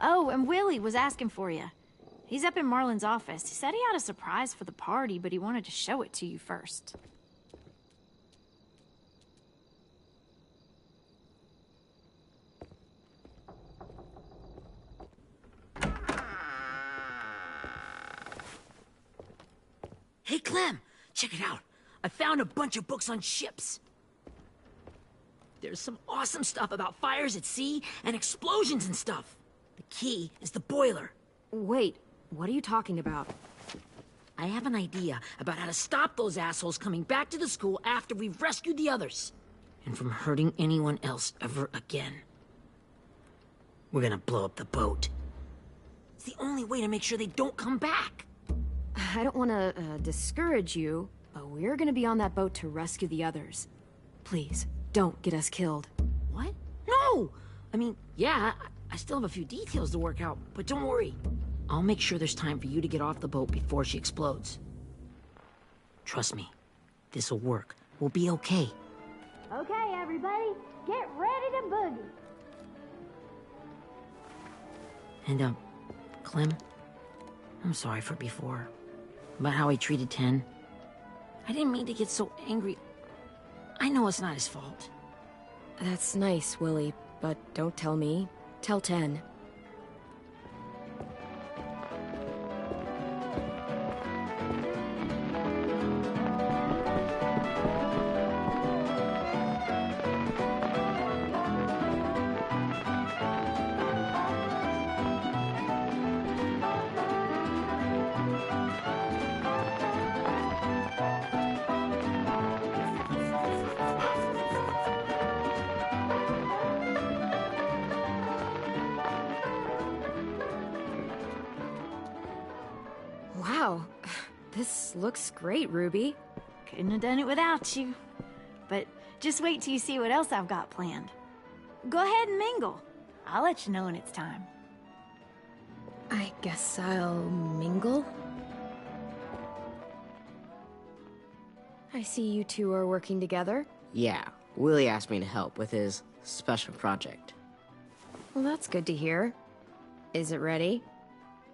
Oh, and Willie was asking for you. He's up in Marlin's office. He said he had a surprise for the party, but he wanted to show it to you first. Hey, Clem, check it out. I found a bunch of books on ships. There's some awesome stuff about fires at sea and explosions and stuff. The key is the boiler. Wait, what are you talking about? I have an idea about how to stop those assholes coming back to the school after we've rescued the others. And from hurting anyone else ever again. We're gonna blow up the boat. It's the only way to make sure they don't come back. I don't want to discourage you, but we're gonna be on that boat to rescue the others. Please, don't get us killed. What? No! I mean, yeah, I still have a few details to work out, but don't worry. I'll make sure there's time for you to get off the boat before she explodes. Trust me, this'll work. We'll be okay. Okay, everybody, get ready to boogie. And, Clem, I'm sorry for before. About how he treated Ten. I didn't mean to get so angry. I know it's not his fault. That's nice, Willie, but don't tell me. Tell Ten. Wow, this looks great, Ruby. Couldn't have done it without you. But just wait till you see what else I've got planned. Go ahead and mingle. I'll let you know when it's time. I guess I'll mingle? I see you two are working together. Yeah, Willie asked me to help with his special project. Well, that's good to hear. Is it ready?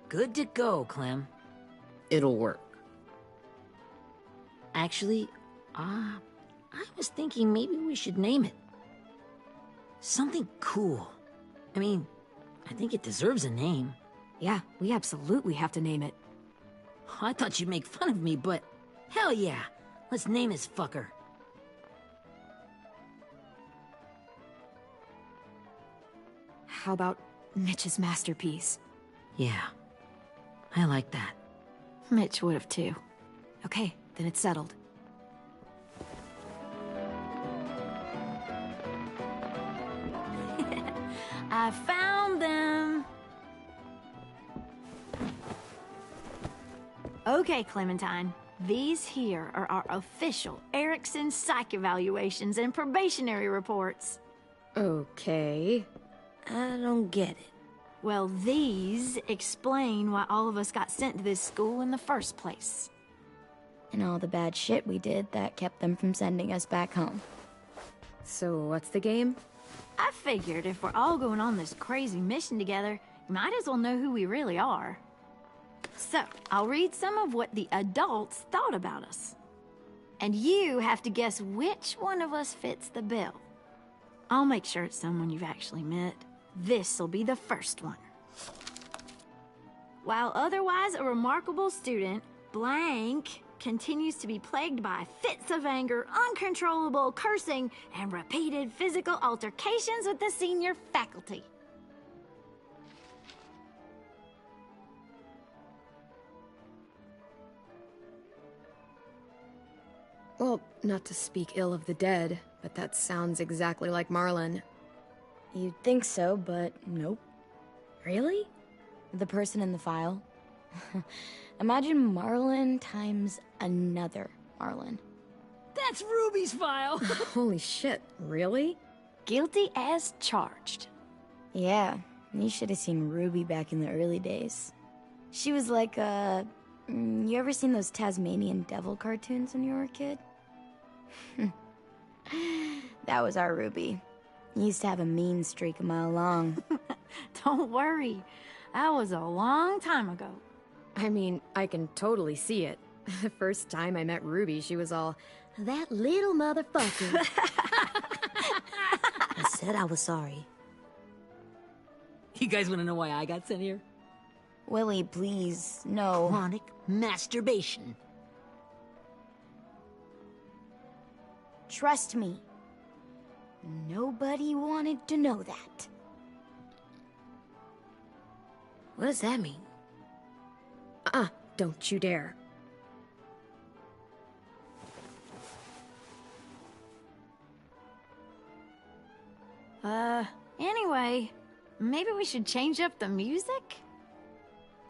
Good to go, Clem. It'll work. Actually, I was thinking maybe we should name it. Something cool. I mean, I think it deserves a name. Yeah, we absolutely have to name it. I thought you'd make fun of me, but hell yeah. Let's name this fucker. How about Mitch's masterpiece? Yeah, I like that. Mitch would have too. Okay, then it's settled. I found them! Okay, Clementine. These here are our official Erickson psych evaluations and probationary reports. Okay. I don't get it. Well, these explain why all of us got sent to this school in the first place. And all the bad shit we did that kept them from sending us back home. So what's the game? I figured if we're all going on this crazy mission together, you might as well know who we really are. So, I'll read some of what the adults thought about us. And you have to guess which one of us fits the bill. I'll make sure it's someone you've actually met. This'll be the first one. While otherwise a remarkable student, blank continues to be plagued by fits of anger, uncontrollable cursing, and repeated physical altercations with the senior faculty. Well, not to speak ill of the dead, but that sounds exactly like Marlon. You'd think so, but nope. Really? The person in the file. Imagine Marlon times another Marlon. That's Ruby's file! Holy shit, really? Guilty as charged. Yeah, you should have seen Ruby back in the early days. She was like you ever seen those Tasmanian devil cartoons when you were a kid? That was our Ruby. He used to have a mean streak a mile long. Don't worry. That was a long time ago. I mean, I can totally see it. The first time I met Ruby, she was all, "That little motherfucker." I said I was sorry. You guys want to know why I got sent here? Willie, please, no. Chronic masturbation. Trust me. Nobody wanted to know that. What does that mean? Don't you dare. Anyway, maybe we should change up the music?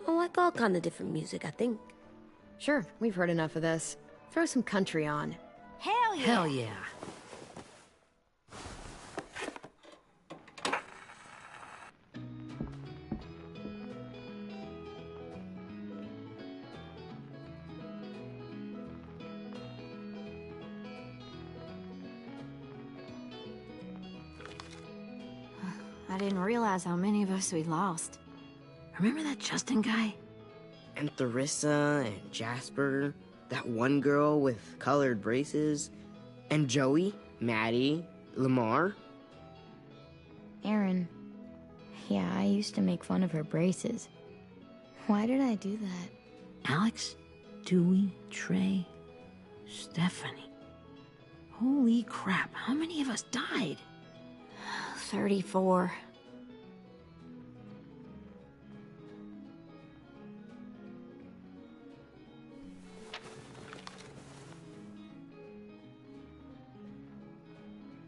Oh, I like all kind of different music, I think. Sure, we've heard enough of this. Throw some country on. Hell yeah! Hell yeah. I didn't realize how many of us we lost. Remember that Justin guy? And Theresa and Jasper, that one girl with colored braces, and Joey, Maddie, Lamar. Aaron. Yeah, I used to make fun of her braces. Why did I do that? Alex, Dewey, Trey, Stephanie. Holy crap, how many of us died? 34.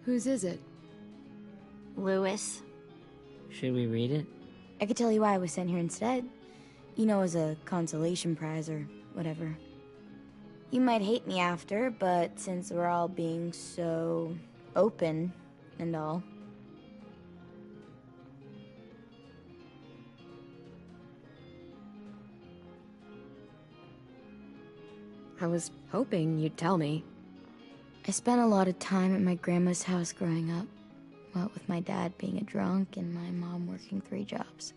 Whose is it? Louis. Should we read it? I could tell you why I was sent here instead. You know, as a consolation prize or whatever. You might hate me after, but since we're all being so open and all. I was hoping you'd tell me. I spent a lot of time at my grandma's house growing up. What with my dad being a drunk and my mom working 3 jobs.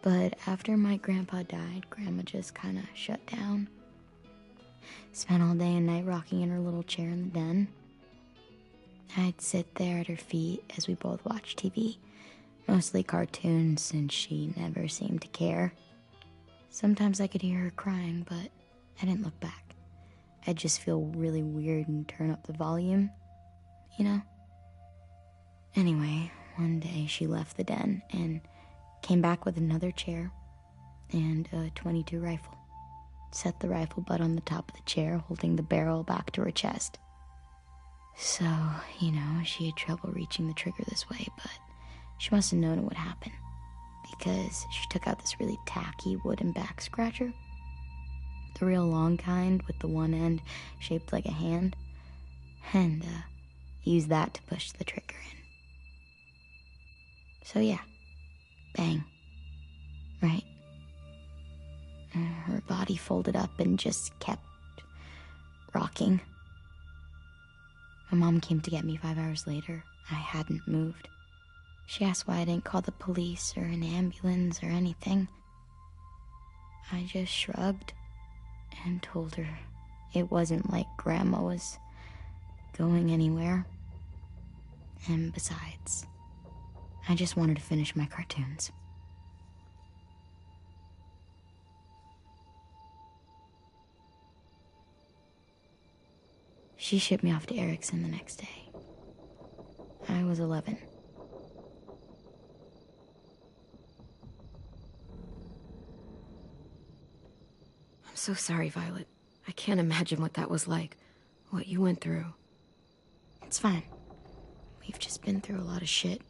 But after my grandpa died, Grandma just kind of shut down. Spent all day and night rocking in her little chair in the den. I'd sit there at her feet as we both watched TV. Mostly cartoons, since she never seemed to care. Sometimes I could hear her crying, but I didn't look back. I'd just feel really weird and turn up the volume, you know? Anyway, one day she left the den and came back with another chair and a .22 rifle. Set the rifle butt on the top of the chair, holding the barrel back to her chest. So, you know, she had trouble reaching the trigger this way, but she must have known it would happen, because she took out this really tacky wooden back scratcher. The real long kind with the one end shaped like a hand, and used that to push the trigger in. So yeah, bang, right? Her body folded up and just kept rocking. My mom came to get me 5 hours later. I hadn't moved. She asked why I didn't call the police or an ambulance or anything. I just shrugged and told her it wasn't like Grandma was going anywhere. And besides, I just wanted to finish my cartoons. She shipped me off to Erickson the next day. I was 11. I'm so sorry, Violet. I can't imagine what that was like. What you went through. It's fine. We've just been through a lot of shit.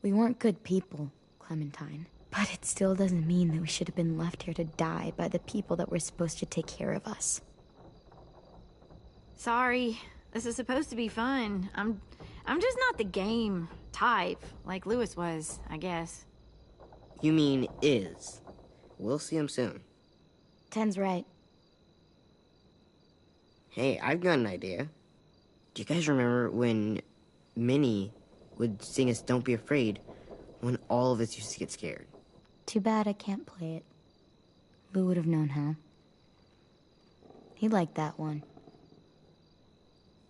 We weren't good people, Clementine. But it still doesn't mean that we should have been left here to die by the people that were supposed to take care of us. Sorry. This is supposed to be fun. I'm just not the game type, like Louis was, I guess. You mean is. We'll see him soon. Ten's right. Hey, I've got an idea. Do you guys remember when Minnie would sing us Don't Be Afraid when all of us used to get scared? Too bad I can't play it. Lou would have known how. He liked that one.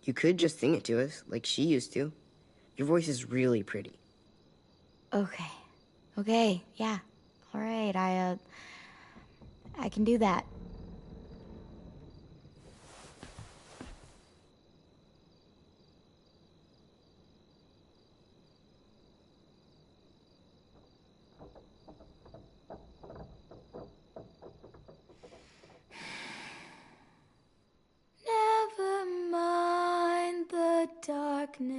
You could just sing it to us, like she used to. Your voice is really pretty. Okay. Okay, yeah. All right, I can do that. Never mind the darkness.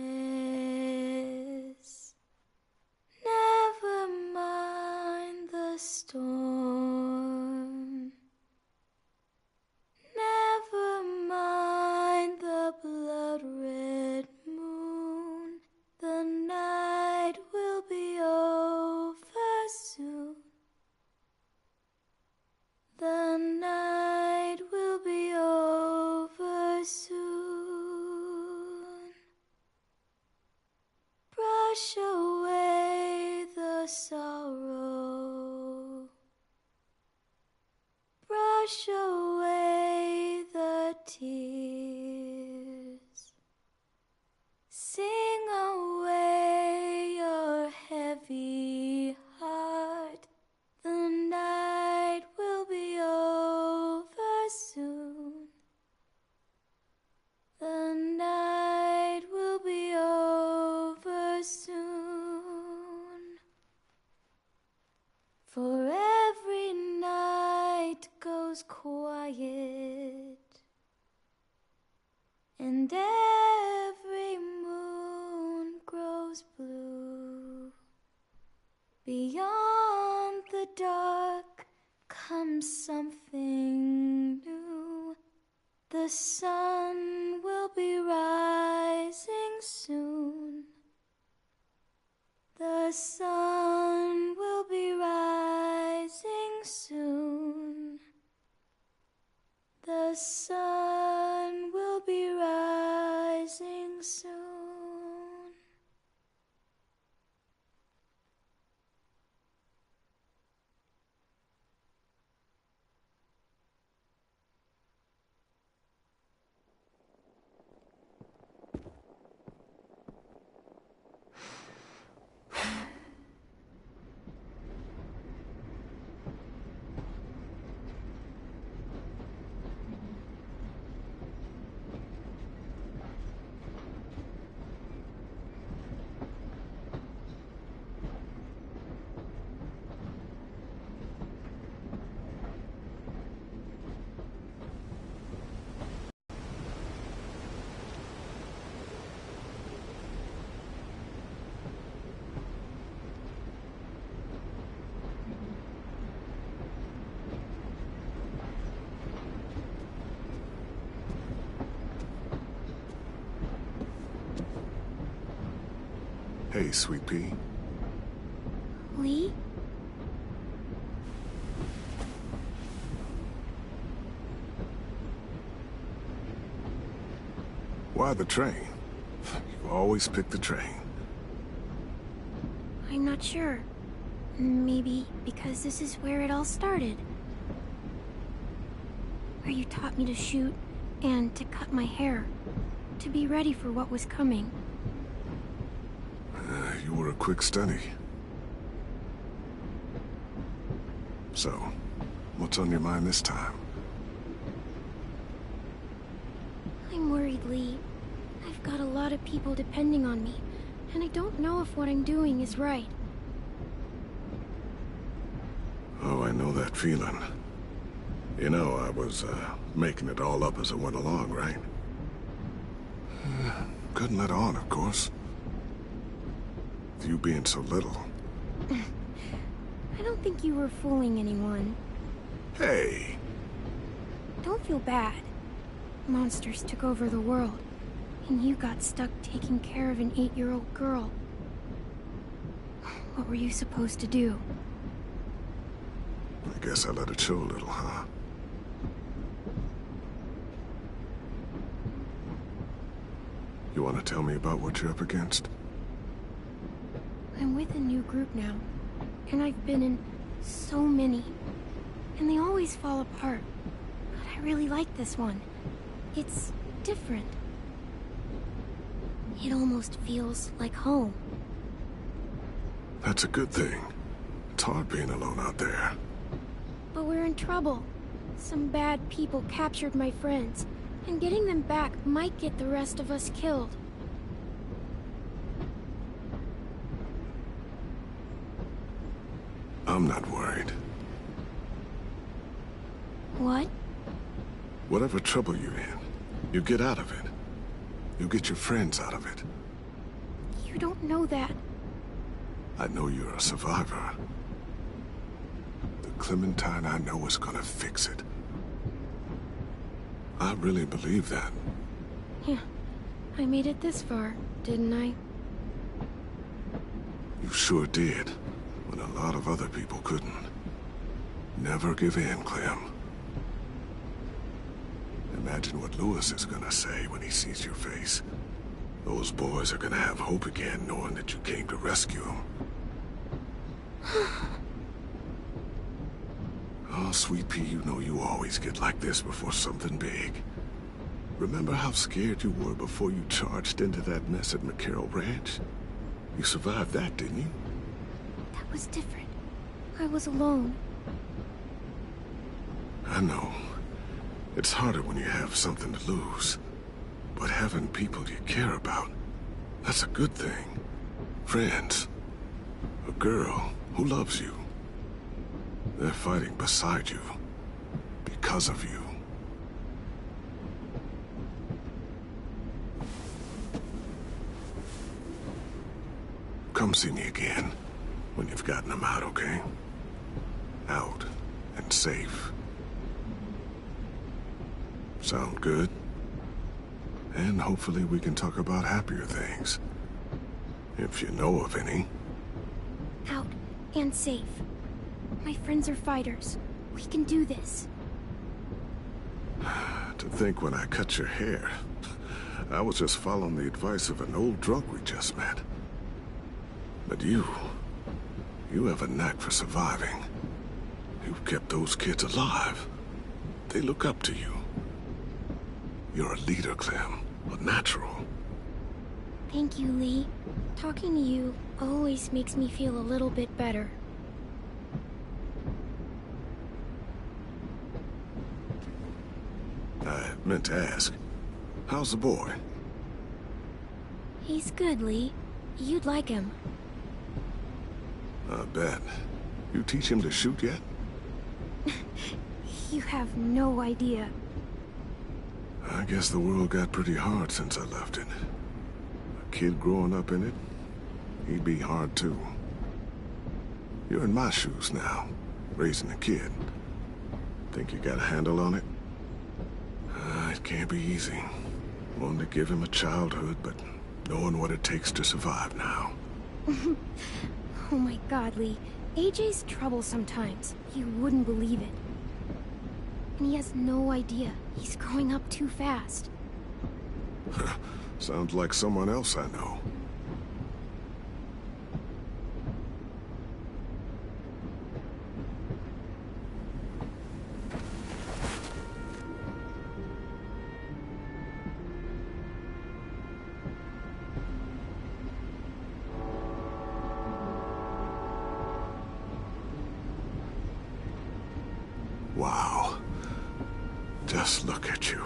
grows quiet, and every moon grows blue. Beyond the dark comes something new. The sun will be rising soon. The sun will be rising soon. The sun will be rising soon. Hey, Sweet Pea. Lee? Why the train? You always pick the train. I'm not sure. Maybe because this is where it all started. Where you taught me to shoot and to cut my hair. To be ready for what was coming. You were a quick study. So, what's on your mind this time? I'm worried, Lee. I've got a lot of people depending on me, and I don't know if what I'm doing is right. Oh, I know that feeling. You know, I was, making it all up as I went along, right? Couldn't let on, of course. With you being so little. I don't think you were fooling anyone. Hey! Don't feel bad. Monsters took over the world, and you got stuck taking care of an 8-year-old girl. What were you supposed to do? I guess I let it show a little, huh? You want to tell me about what you're up against? I'm with a new group now, and I've been in so many, and they always fall apart. But I really like this one. It's different. It almost feels like home. That's a good thing. It's hard being alone out there. But we're in trouble. Some bad people captured my friends, and getting them back might get the rest of us killed. I'm not worried. What? Whatever trouble you're in, you get out of it. You get your friends out of it. You don't know that. I know you're a survivor. The Clementine I know is gonna fix it. I really believe that. Yeah, I made it this far, didn't I? You sure did, when a lot of other people couldn't. Never give in, Clem. Imagine what Louis is gonna say when he sees your face. Those boys are gonna have hope again, knowing that you came to rescue them. Oh, Sweet Pea, you know you always get like this before something big. Remember how scared you were before you charged into that mess at McCarroll Ranch? You survived that, didn't you? That was different. I was alone. I know. It's harder when you have something to lose. But having people you care about, that's a good thing. Friends. A girl who loves you. They're fighting beside you. because of you. Come see me again when you've gotten them out, okay? Out and safe. Sound good? And hopefully we can talk about happier things. If you know of any. Out and safe. My friends are fighters. We can do this. To think when I cut your hair, I was just following the advice of an old drunk we just met. But you have a knack for surviving. You've kept those kids alive. They look up to you. You're a leader, Clem. A natural. Thank you, Lee. Talking to you always makes me feel a little bit better. I meant to ask, how's the boy? He's good, Lee. You'd like him. I bet. You teach him to shoot yet? You have no idea. I guess the world got pretty hard since I left it. A kid growing up in it, he'd be hard too. You're in my shoes now, raising a kid. Think you got a handle on it? It can't be easy. Wanting to give him a childhood, but knowing what it takes to survive now. Oh my God, Lee. AJ's trouble sometimes. You wouldn't believe it. And he has no idea. He's growing up too fast. Sounds like someone else I know. Wow. Just look at you.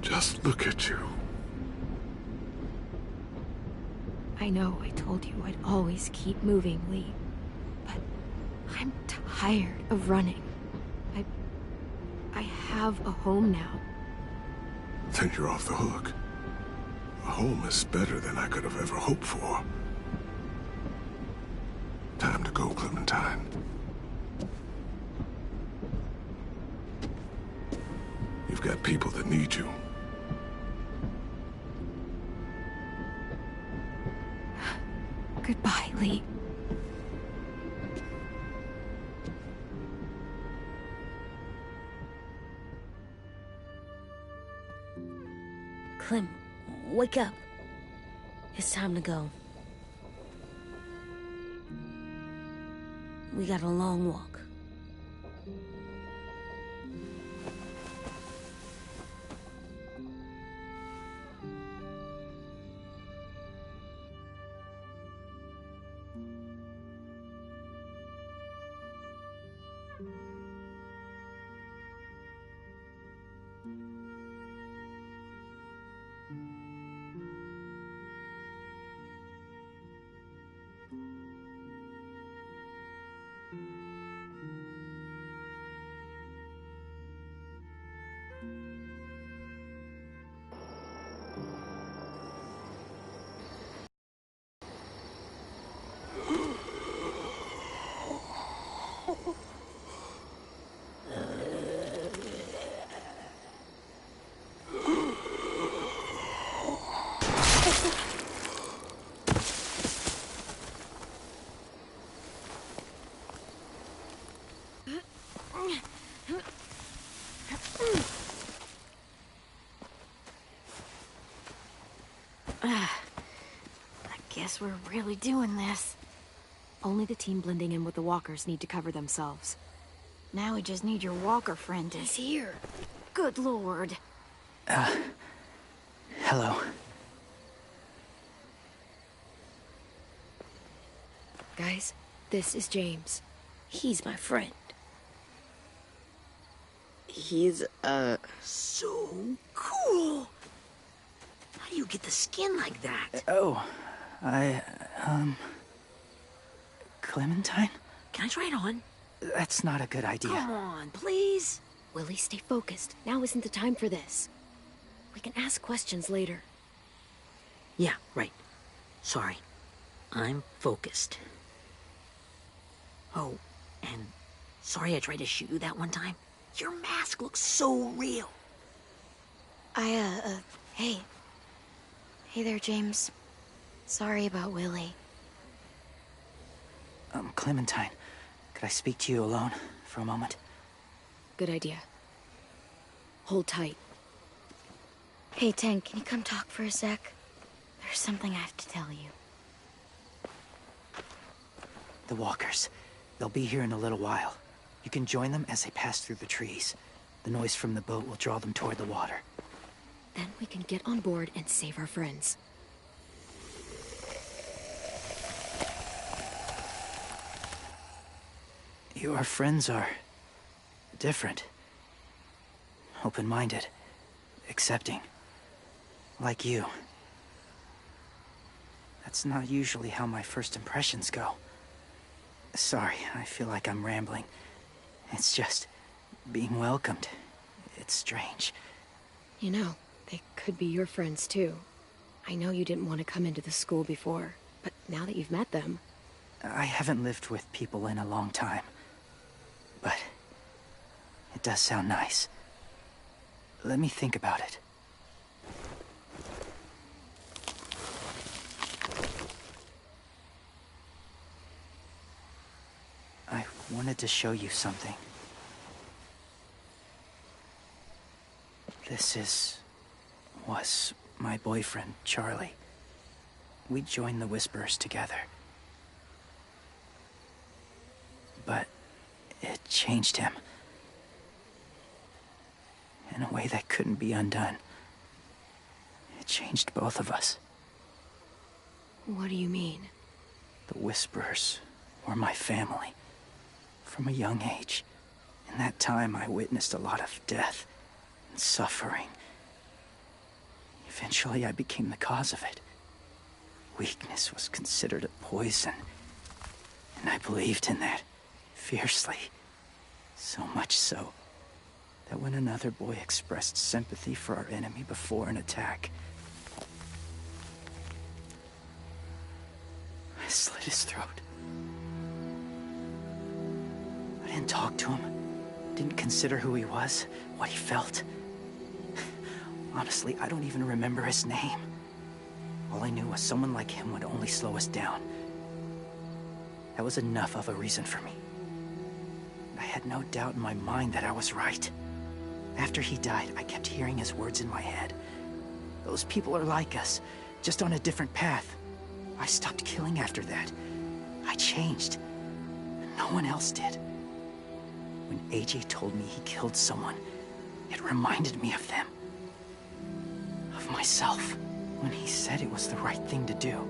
Just look at you. I know I told you I'd always keep moving, Lee. But I'm tired of running. I have a home now. Then you're off the hook. A home is better than I could have ever hoped for. Time to go, Clementine. You've got people that need you. Goodbye, Lee. Clem, wake up. It's time to go. We got a long walk. I guess we're really doing this. Only the team blending in with the walkers need to cover themselves. Now we just need your walker friend to... He's here. Good lord. Hello. Guys, this is James. He's my friend. He's, so cool. How do you get the skin like that? Oh, Clementine? Can I try it on? That's not a good idea. Come on, please. Willie, stay focused. Now isn't the time for this. We can ask questions later. Yeah, right. Sorry. I'm focused. Oh, and sorry I tried to shoot you that one time. Your mask looks so real. Hey. Hey there, James. Sorry about Willie. Clementine, could I speak to you alone for a moment? Good idea. Hold tight. Hey, Tank, can you come talk for a sec? There's something I have to tell you. The walkers. They'll be here in a little while. You can join them as they pass through the trees. The noise from the boat will draw them toward the water. Then we can get on board and save our friends. Your friends are different. Open-minded. Accepting. Like you. That's not usually how my first impressions go. Sorry, I feel like I'm rambling. It's just being welcomed. It's strange. You know, they could be your friends too. I know you didn't want to come into the school before, but now that you've met them... I haven't lived with people in a long time. But it does sound nice. Let me think about it. I wanted to show you something. was my boyfriend, Charlie. We joined the Whisperers together. But it changed him. In a way that couldn't be undone. It changed both of us. What do you mean? The Whisperers were my family. From a young age. In that time, I witnessed a lot of death and suffering. Eventually, I became the cause of it. Weakness was considered a poison. And I believed in that, fiercely. So much so, that when another boy expressed sympathy for our enemy before an attack, I slit his throat. I didn't talk to him. Didn't consider who he was, what he felt. Honestly, I don't even remember his name. All I knew was someone like him would only slow us down. That was enough of a reason for me. I had no doubt in my mind that I was right. After he died, I kept hearing his words in my head. Those people are like us, just on a different path. I stopped killing after that. I changed. No one else did. When AJ told me he killed someone, it reminded me of them. Of myself. When he said it was the right thing to do.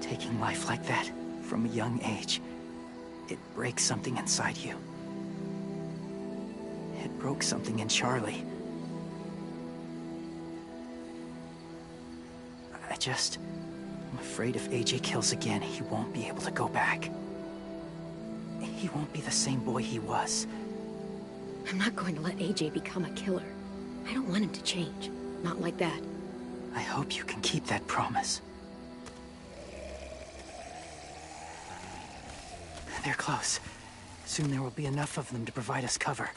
Taking life like that, from a young age, it breaks something inside you. It broke something in Charlie. I'm afraid if AJ kills again, he won't be able to go back. He won't be the same boy he was. I'm not going to let AJ become a killer. I don't want him to change. Not like that. I hope you can keep that promise. They're close. Soon there will be enough of them to provide us cover.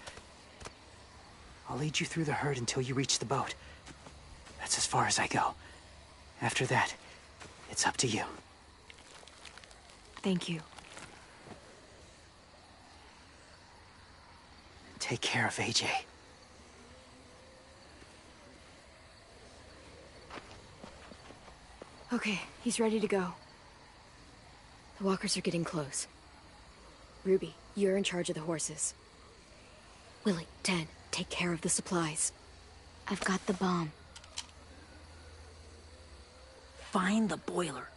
I'll lead you through the herd until you reach the boat. That's as far as I go. After that, it's up to you. Thank you. Take care of AJ. Okay, he's ready to go. The walkers are getting close. Ruby, you're in charge of the horses. Willie, Ten, take care of the supplies. I've got the bomb. Find the boiler.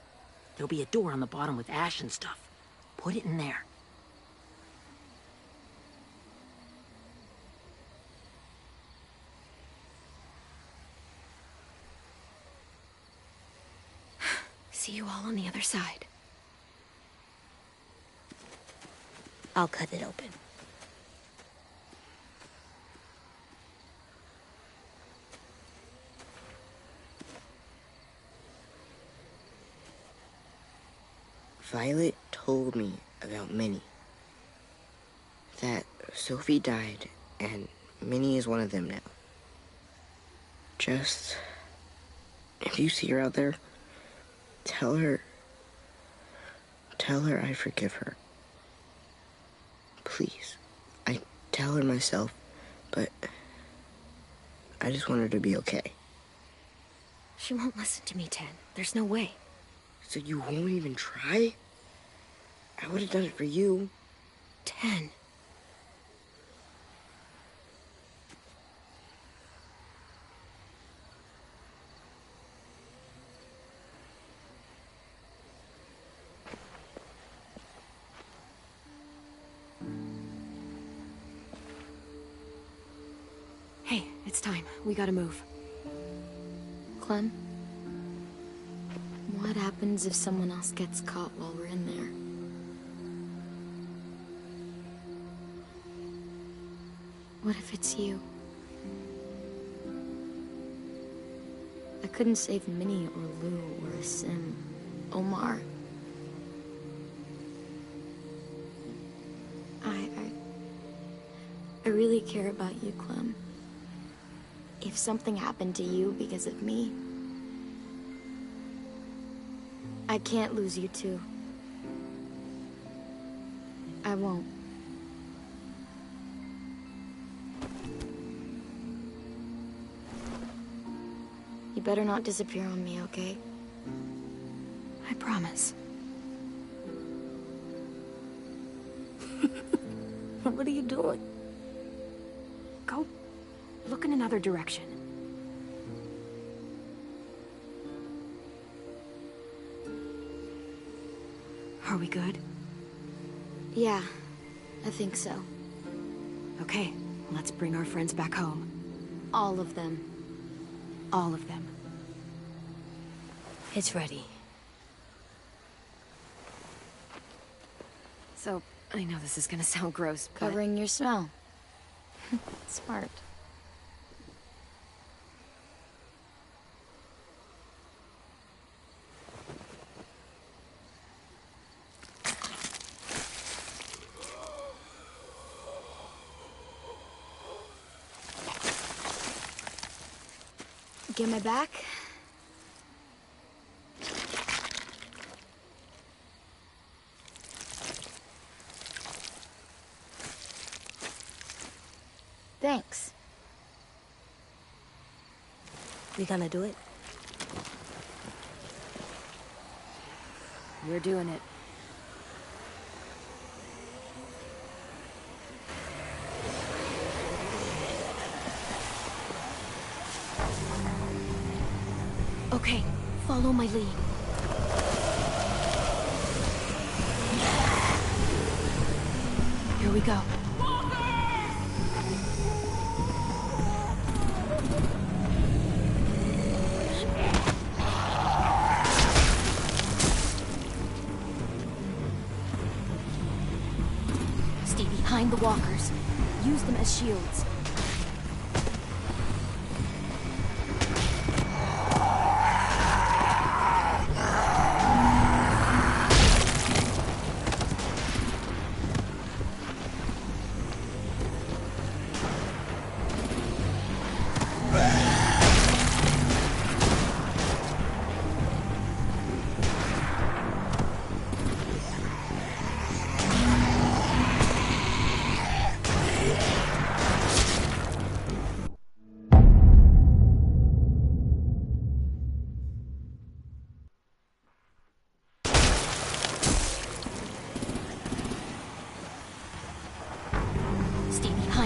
There'll be a door on the bottom with ash and stuff. Put it in there. See you all on the other side. I'll cut it open. Violet told me about Minnie. That Sophie died, and Minnie is one of them now. Just, if you see her out there, tell her I forgive her. Please. I tell her myself, but I just want her to be okay. She won't listen to me, Ten. There's no way. So you won't even try? I would have done it for you. 10. Hey, it's time. We gotta move. Clem? What happens if someone else gets caught while we're in there? What if it's you? I couldn't save Minnie or Lou or Sim. Omar. I really care about you, Clem. If something happened to you because of me, I can't lose you too. I won't. You better not disappear on me, okay? I promise. What are you doing? Go look in another direction. Are we good? Yeah, I think so. Okay, let's bring our friends back home. All of them. All of them. It's ready. So, I know this is gonna sound gross, but... Covering your smell. Smart. Get my back? Thanks. We gonna do it? We're doing it. Okay, follow my lead. Here we go. Stay behind the walkers. Use them as shields.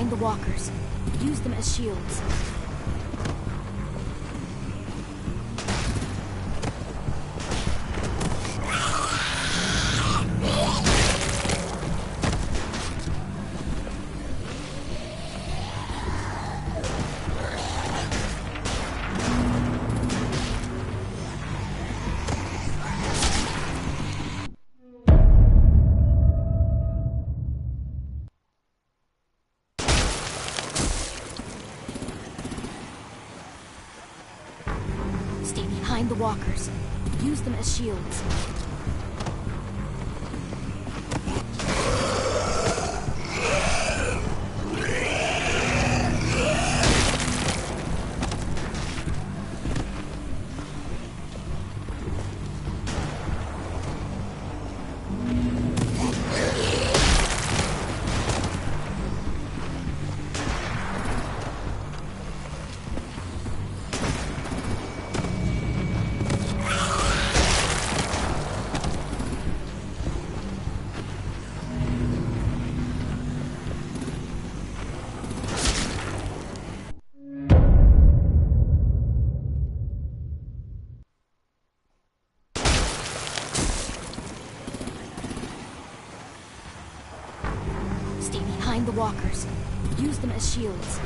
The walkers. Use them as shields. behind the walkers. Use them as shields. Stay behind the walkers. Use them as shields.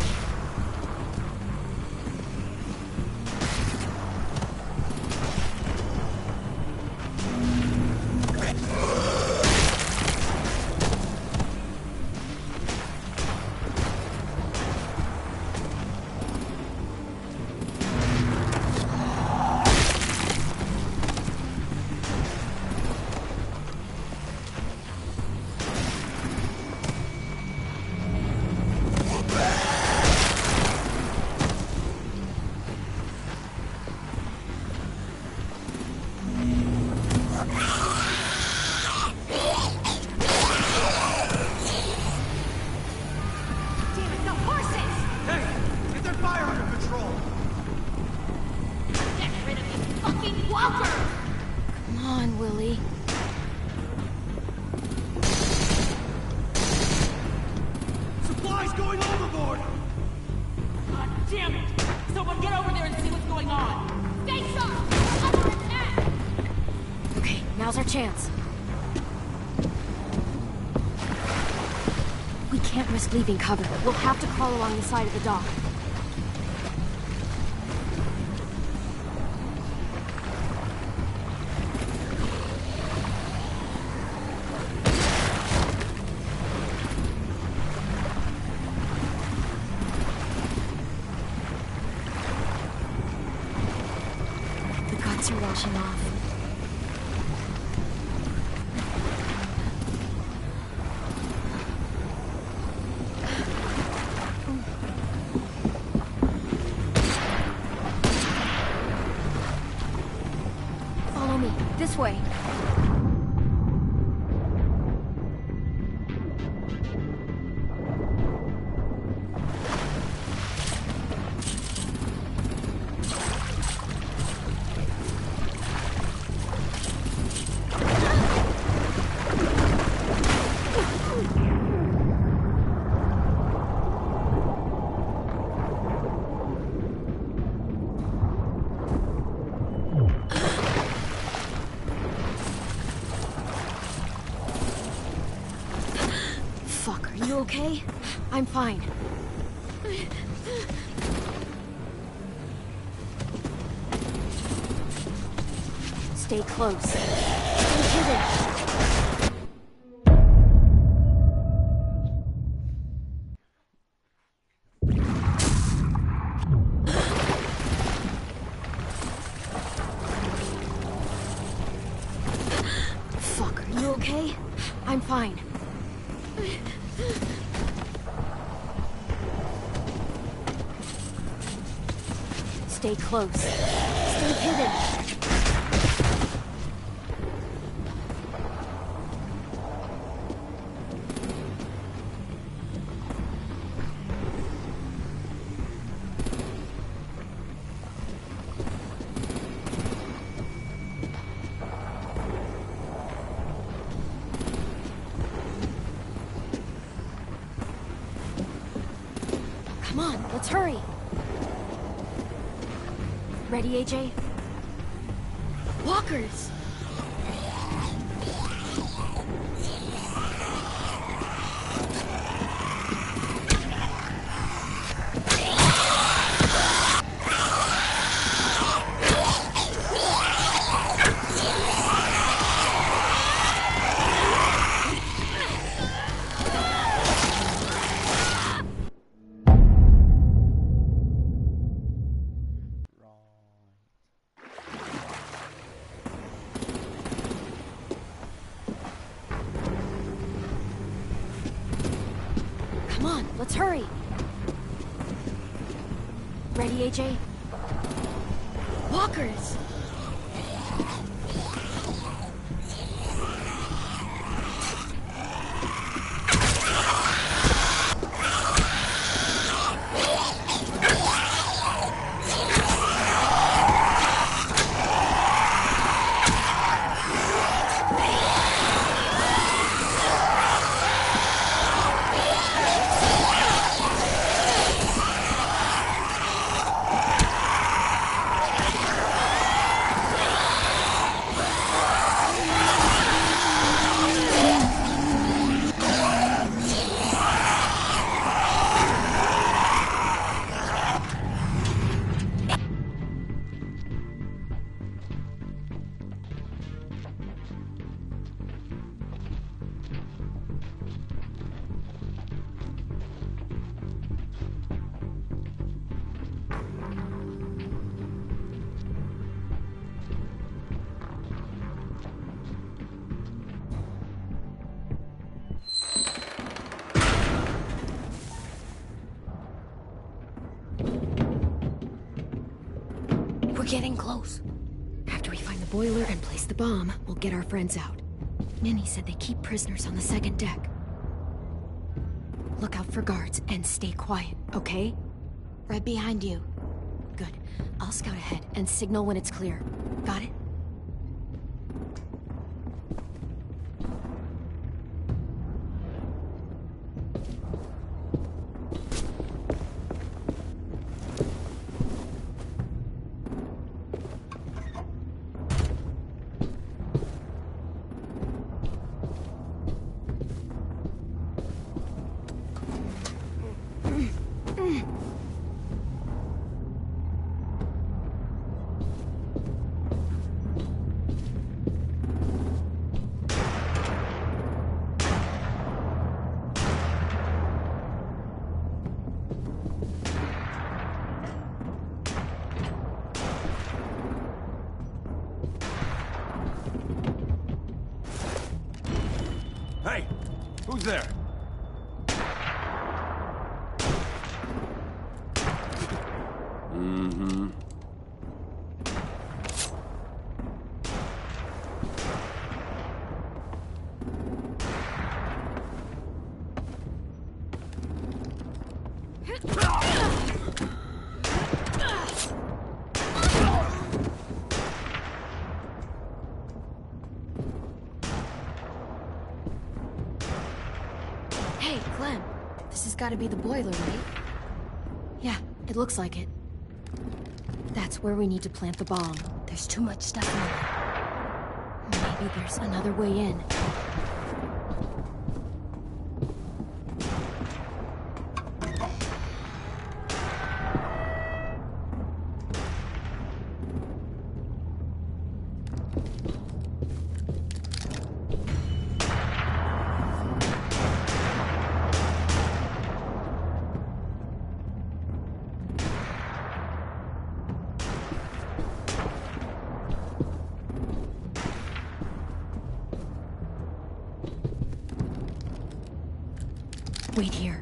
Come on, Willie. Supplies going overboard! God damn it! Someone get over there and see what's going on! Stay sharp! We're under attack! Okay, now's our chance. We can't risk leaving cover. We'll have to crawl along the side of the dock. The guts are washing off. Follow me. This way. Fuck, are you okay? I'm fine. Stay close. Stay hidden. Fuck, are you okay? I'm fine. Stay close. Stay hidden. Come on, let's hurry. Ready, AJ? Walkers! Come on, let's hurry. Ready, AJ? Walkers! We're getting close. After we find the boiler and place the bomb, we'll get our friends out. Minnie said they keep prisoners on the second deck. Look out for guards and stay quiet, okay? Right behind you. Good. I'll scout ahead and signal when it's clear. Got it? Hey, who's there? Mm-hmm. Hey, Clem. This has got to be the boiler, right? Yeah, it looks like it. That's where we need to plant the bomb. There's too much stuff in there. Maybe there's another way in. Wait here.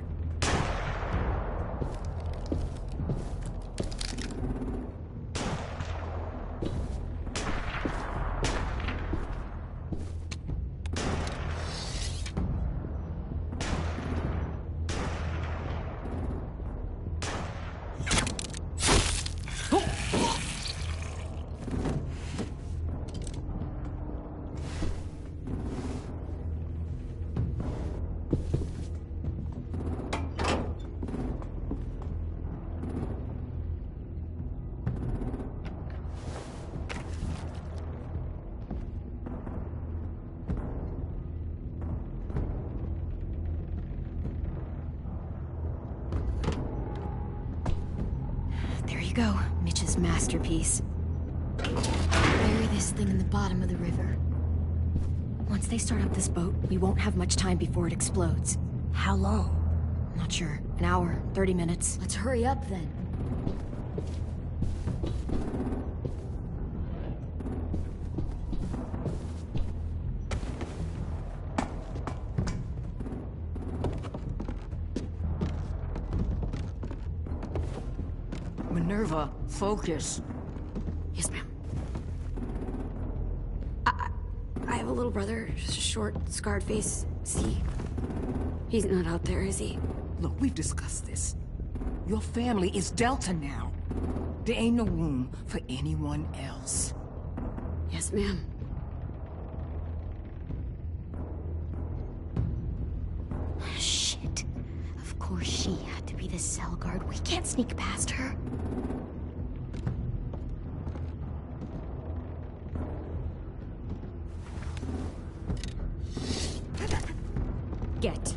There you go, Mitch's masterpiece. Bury this thing in the bottom of the river. Once they start up this boat, we won't have much time before it explodes. How long? Not sure. An hour, 30 minutes. Let's hurry up then. Minerva, focus. Yes, ma'am. I have a little brother, short, scarred face. See, he's not out there, is he? Look, we've discussed this. Your family is Delta now. There ain't no room for anyone else. Yes, ma'am. Shit. Of course she had to be the cell guard. We can't sneak past her. Get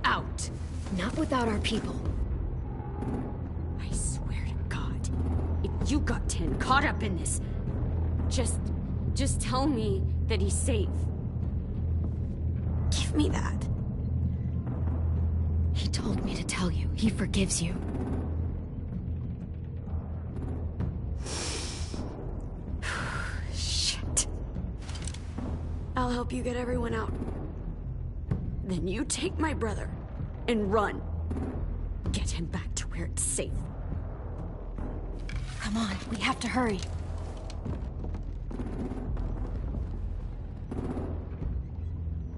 out. Not without our people. I swear to God, if you got 10 caught up in this, just tell me that he's safe. Give me that. He told me to tell you. He forgives you. Shit. I'll help you get everyone out. Then you take my brother and run. Get him back to where it's safe. Come on, we have to hurry.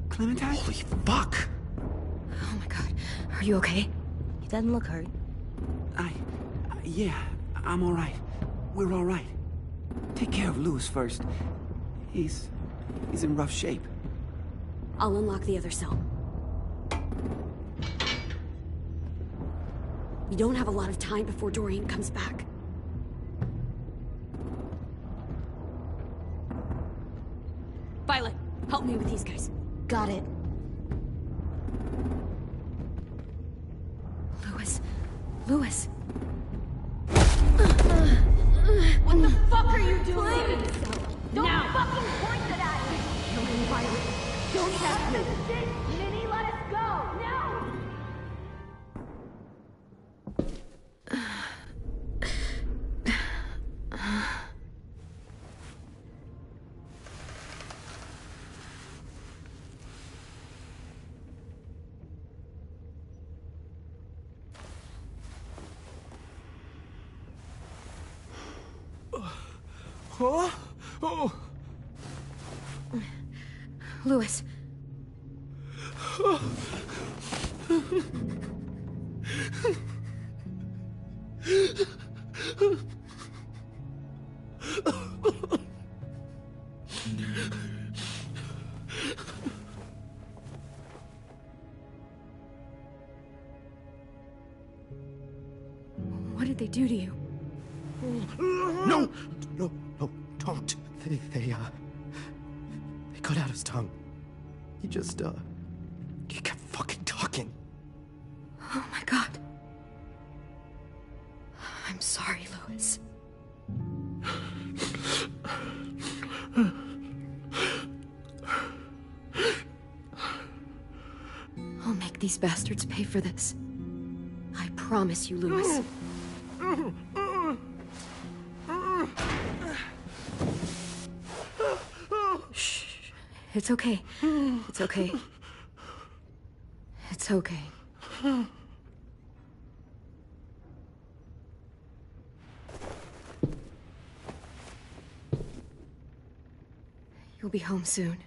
Clementine? Holy fuck! Oh my God. Are you okay? He doesn't look hurt. Yeah, I'm alright. We're alright. Take care of Louis first. He's in rough shape. I'll unlock the other cell. We don't have a lot of time before Dorian comes back. Violet, help me with these guys. Got it. Louis. What the fuck are you doing? Don't fucking point it at me! No, Violet. Don't test me. Minnie, let us go! Now! Huh? Oh. Louis. What did they do to you? No, don't. They cut out his tongue. He just, he kept fucking talking. Oh my God. I'm sorry, Louis. I'll make these bastards pay for this. I promise you, Louis. Shh. It's okay. It's okay. It's okay. You'll be home soon.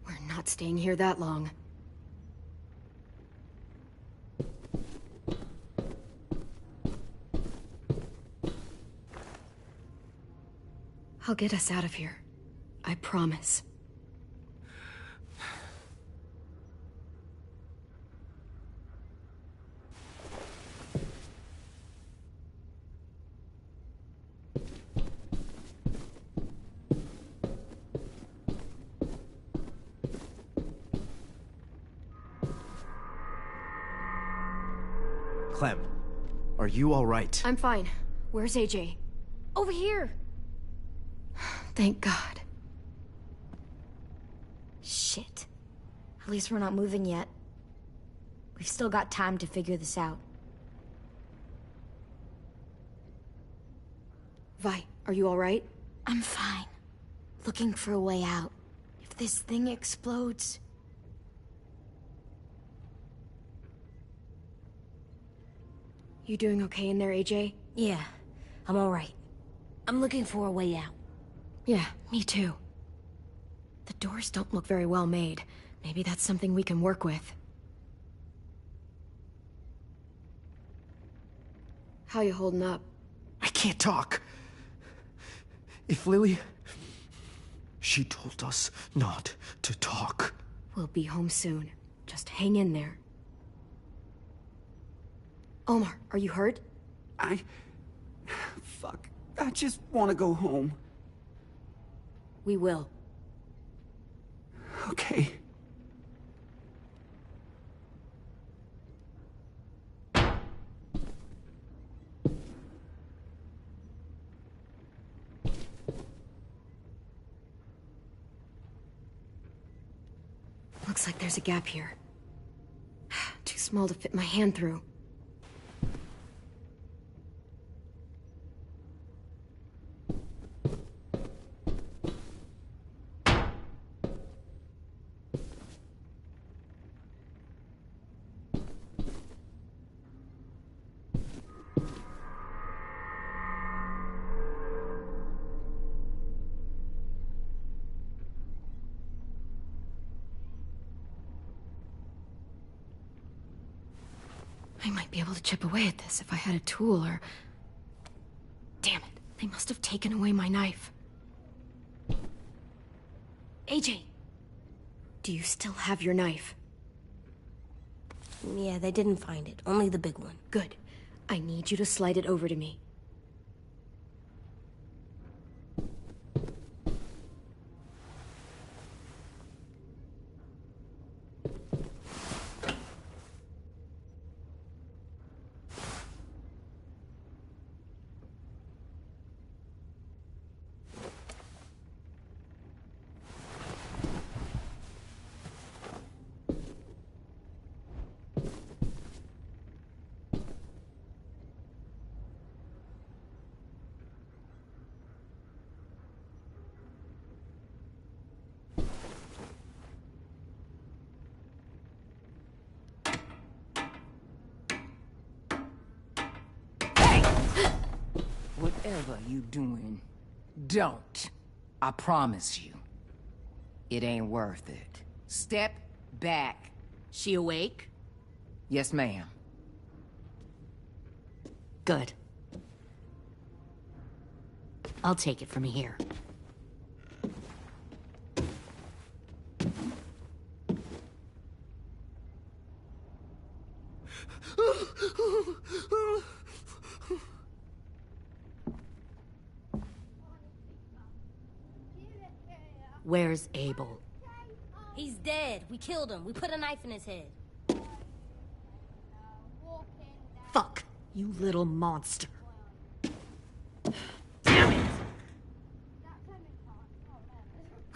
We're not staying here that long. I'll get us out of here. I promise. Clem, are you all right? I'm fine. Where's AJ? Over here. Thank God. Shit. At least we're not moving yet. We've still got time to figure this out. Vi, are you all right? I'm fine. Looking for a way out. If this thing explodes... You doing okay in there, AJ? Yeah, I'm alright. I'm looking for a way out. Yeah, me too. The doors don't look very well made. Maybe that's something we can work with. How you holding up? I can't talk. If Lily... She told us not to talk. We'll be home soon. Just hang in there. Omar, are you hurt? Fuck. I just want to go home. We will. Okay. Looks like there's a gap here. Too small to fit my hand through. I might be able to chip away at this if I had a tool or... Damn it, they must have taken away my knife. AJ! Do you still have your knife? Yeah, they didn't find it. Only the big one. Good. I need you to slide it over to me. Whatever you doing, don't. I promise you. It ain't worth it. Step back. She awake? Yes, ma'am. Good. I'll take it from here. Where's Abel? He's dead. We killed him. We put a knife in his head. Fuck, you little monster.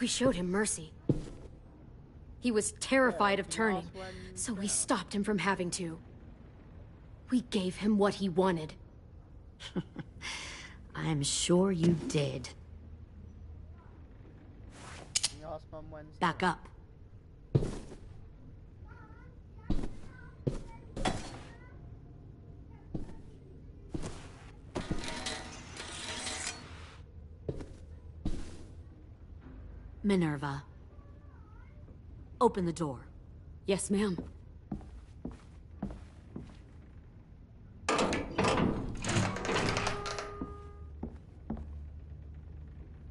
We showed him mercy. He was terrified of turning, so we stopped him from having to. We gave him what he wanted. I'm sure you did. Back up. Minerva. Open the door. Yes, ma'am.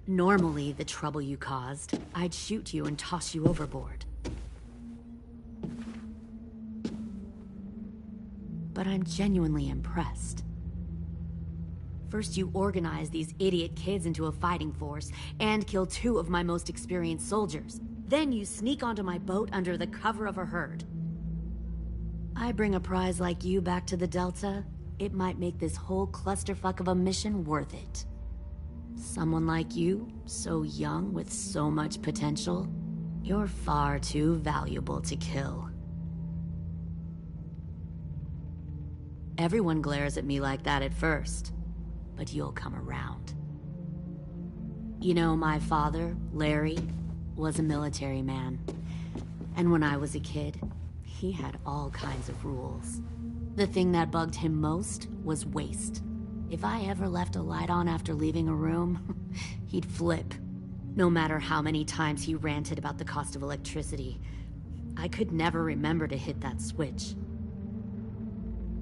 Normally, the trouble you caused, I'd shoot you and toss you overboard. But I'm genuinely impressed. First, you organize these idiot kids into a fighting force and kill 2 of my most experienced soldiers. Then you sneak onto my boat under the cover of a herd. I bring a prize like you back to the Delta, it might make this whole clusterfuck of a mission worth it. Someone like you, so young with so much potential, you're far too valuable to kill. Everyone glares at me like that at first, but you'll come around. You know my father, Larry? was a military man. And when I was a kid, he had all kinds of rules. The thing that bugged him most was waste. If I ever left a light on after leaving a room, he'd flip. No matter how many times he ranted about the cost of electricity, I could never remember to hit that switch.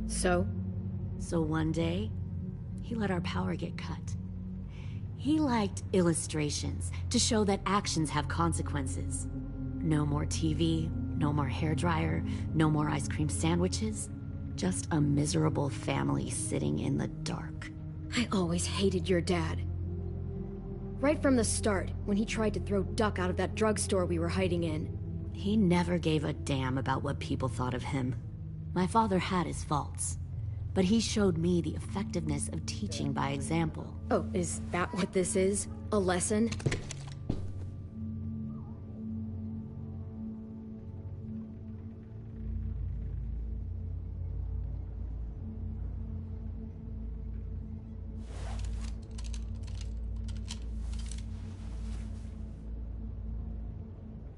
So one day, he let our power get cut. He liked illustrations to show that actions have consequences. No more TV, no more hairdryer, no more ice cream sandwiches. Just a miserable family sitting in the dark. I always hated your dad. Right from the start, when he tried to throw Duck out of that drugstore we were hiding in. He never gave a damn about what people thought of him. My father had his faults, but he showed me the effectiveness of teaching by example. Oh, is that what this is? A lesson?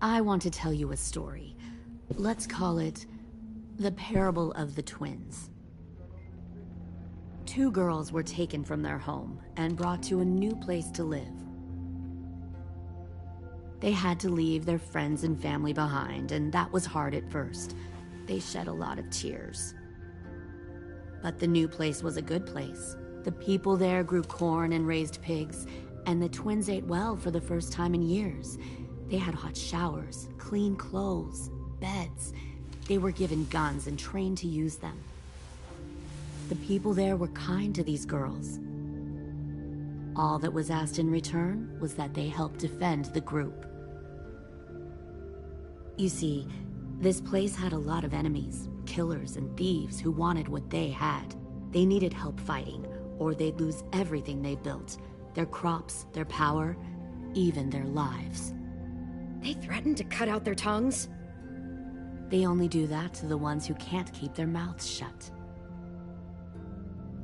I want to tell you a story. Let's call it the Parable of the Twins. Two girls were taken from their home and brought to a new place to live. They had to leave their friends and family behind, and that was hard at first. They shed a lot of tears. But the new place was a good place. The people there grew corn and raised pigs, and the twins ate well for the first time in years. They had hot showers, clean clothes, beds. They were given guns and trained to use them. The people there were kind to these girls. All that was asked in return was that they help defend the group. You see, this place had a lot of enemies, killers and thieves who wanted what they had. They needed help fighting, or they'd lose everything they built. Their crops, their power, even their lives. They threatened to cut out their tongues? They only do that to the ones who can't keep their mouths shut.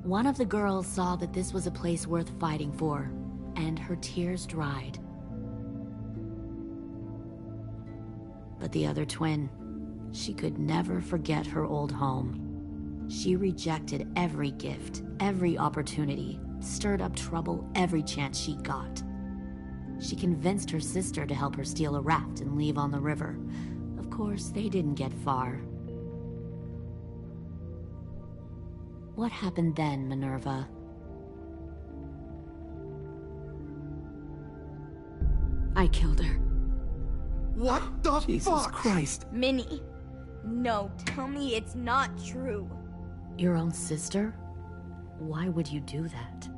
One of the girls saw that this was a place worth fighting for, and her tears dried. But the other twin, she could never forget her old home. She rejected every gift, every opportunity, stirred up trouble every chance she got. She convinced her sister to help her steal a raft and leave on the river. Of course, they didn't get far. What happened then, Minerva? I killed her. What the Jesus Christ. Minnie, no, tell me it's not true. Your own sister? Why would you do that?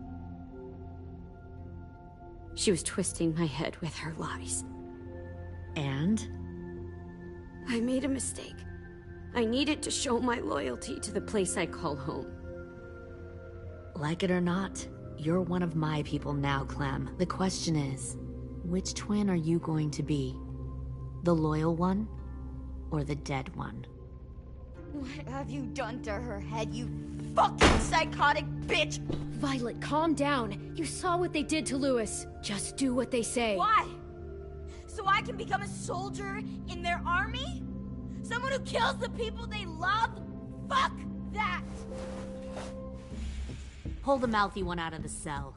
She was twisting my head with her lies. And? I made a mistake. I needed to show my loyalty to the place I call home. Like it or not, you're one of my people now, Clem. The question is, which twin are you going to be? The loyal one, or the dead one? What have you done to her head, you fucking psychotic bitch? Violet, calm down. You saw what they did to Louis. Just do what they say. Why? So I can become a soldier in their army? Someone who kills the people they love? Fuck that! Pull the mouthy one out of the cell.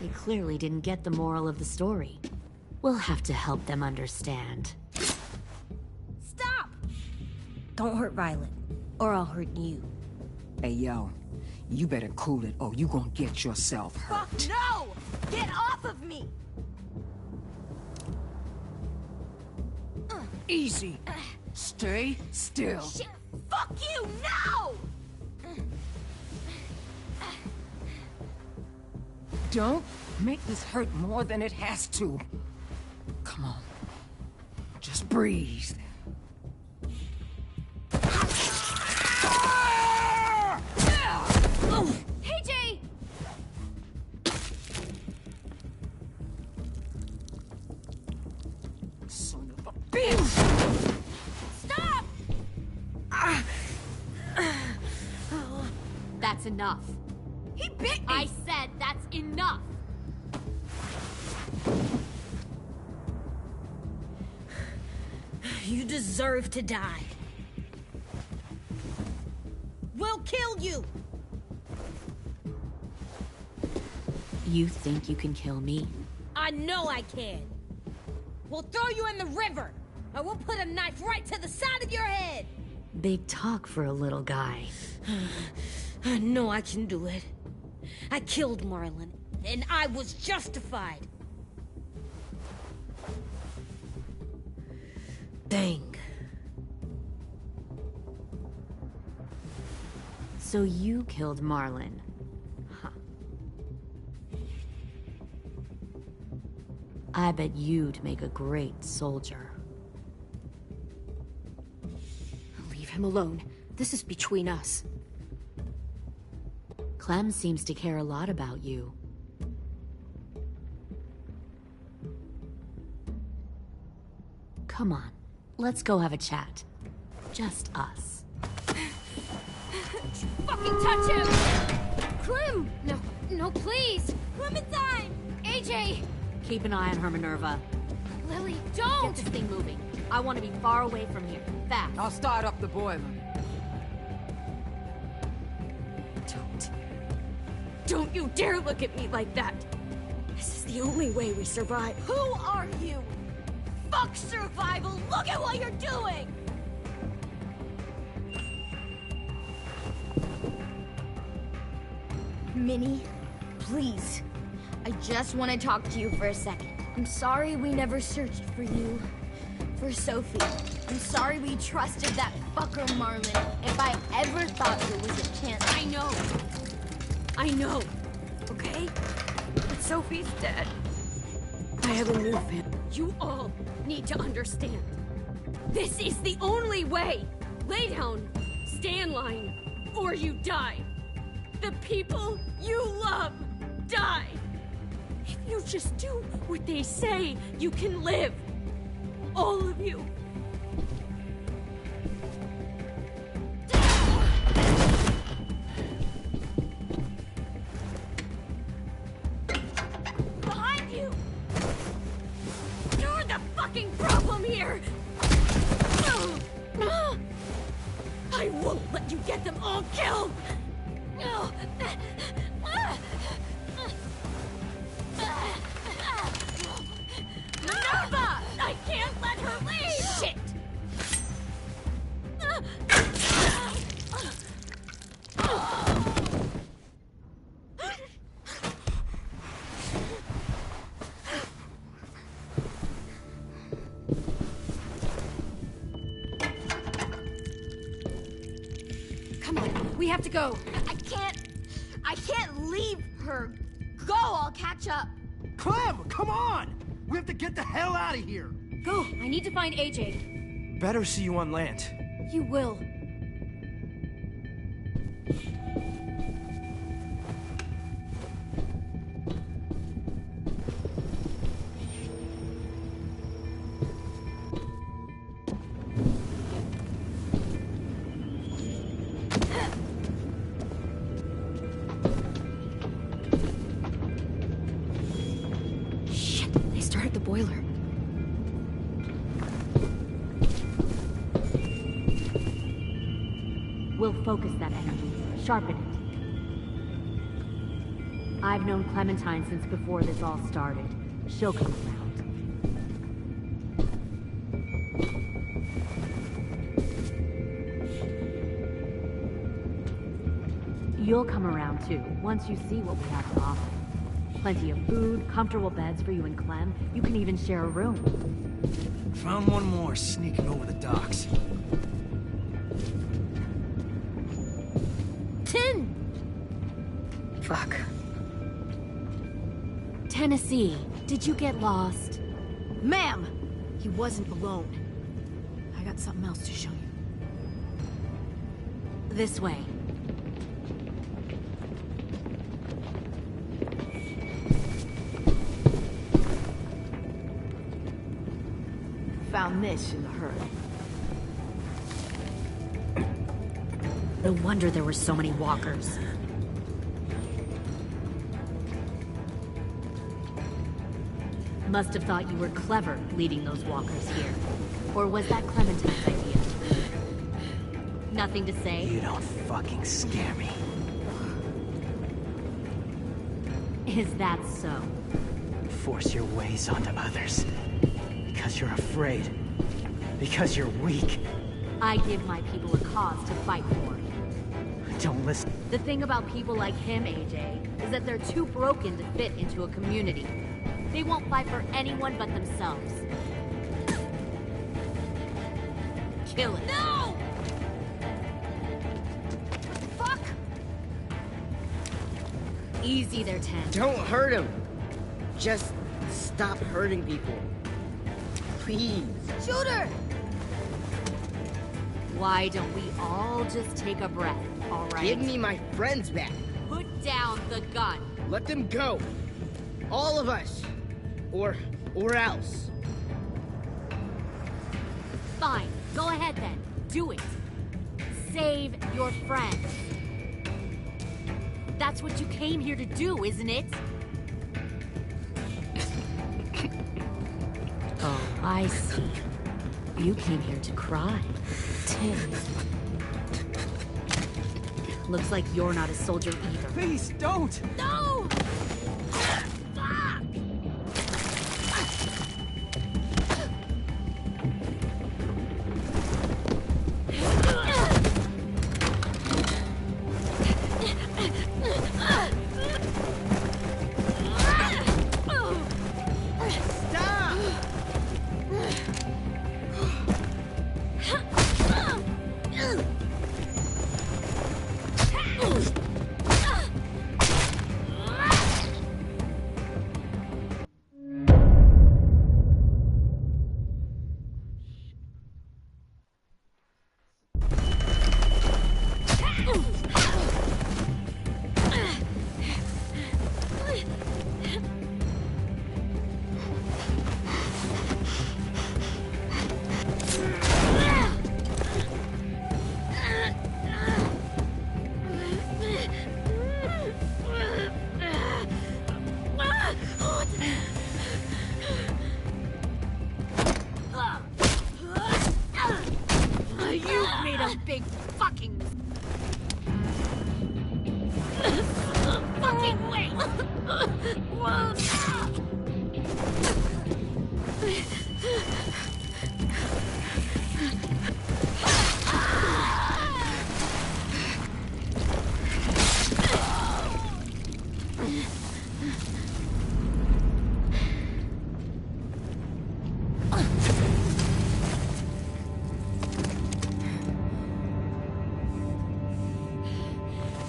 They clearly didn't get the moral of the story. We'll have to help them understand. Stop! Don't hurt Violet, or I'll hurt you. Hey, yo. You better cool it, or you gonna get yourself hurt. Fuck no! Get off of me! Easy. Stay still. Shit! Fuck you! No! Don't make this hurt more than it has to. Come on. Just breathe. Hey, Jay! Son of a bitch! Stop! That's enough. He bit me! I said that's enough! You deserve to die. We'll kill you! You think you can kill me? I know I can. We'll throw you in the river, and we'll put a knife right to the side of your head. Big talk for a little guy. I know I can do it. I killed Marlon, and I was justified. Dang. So you killed Marlon. Huh. I bet you'd make a great soldier. Leave him alone. This is between us. Clem seems to care a lot about you. Come on, let's go have a chat. Just us. Fucking touch him! Clem! No, please! Clementine! AJ! Keep an eye on her, Minerva. Lily, Get don't! this thing moving. I want to be far away from here. Fast. I'll start up the boiler. Don't you dare look at me like that! This is the only way we survive. Who are you? Fuck survival! Look at what you're doing! Minnie, please. I just want to talk to you for a second. I'm sorry we never searched for you. For Sophie. I'm sorry we trusted that fucker Marlon. If I ever thought there was a chance... I know. Okay? But Sophie's dead. I have a new family. You all need to understand. This is the only way. Lay down, stay in line, or you die. The people you love die. If you just do what they say, you can live. All of you. Behind you! You're the fucking problem here! I won't let you get them all killed! Minerva! I can't let her leave! Shit! Come on, we have to go. I can't leave her. Go, I'll catch up. Clem, come on! We have to get the hell out of here! Go, I need to find AJ. Better see you on land. You will. Start the boiler. We'll focus that energy, sharpen it. I've known Clementine since before this all started. She'll come around. You'll come around too, once you see what we have to offer. Plenty of food, comfortable beds for you and Clem. You can even share a room. Found one more sneaking over the docks. 10! Fuck. Tennessee, did you get lost? Ma'am! He wasn't alone. I got something else to show you. This way. Found this in the herd. No wonder there were so many walkers. Must have thought you were clever leading those walkers here. Or was that Clementine's idea? Nothing to say? You don't fucking scare me. Is that so? Force your ways onto others. Because you're afraid. Because you're weak. I give my people a cause to fight for. Don't listen. The thing about people like him, AJ, is that they're too broken to fit into a community. They won't fight for anyone but themselves. Kill it. No! Fuck! Easy there, 10. Don't hurt him. Just stop hurting people. Please. Shoot her! Why don't we all just take a breath, all right? Give me my friends back. Put down the gun. Let them go. All of us. Or else. Fine. Go ahead then. Do it. Save your friends. That's what you came here to do, isn't it? Oh, I see. You came here to cry. Tim. Looks like you're not a soldier either. Please, don't! No! Big fucking fucking wait!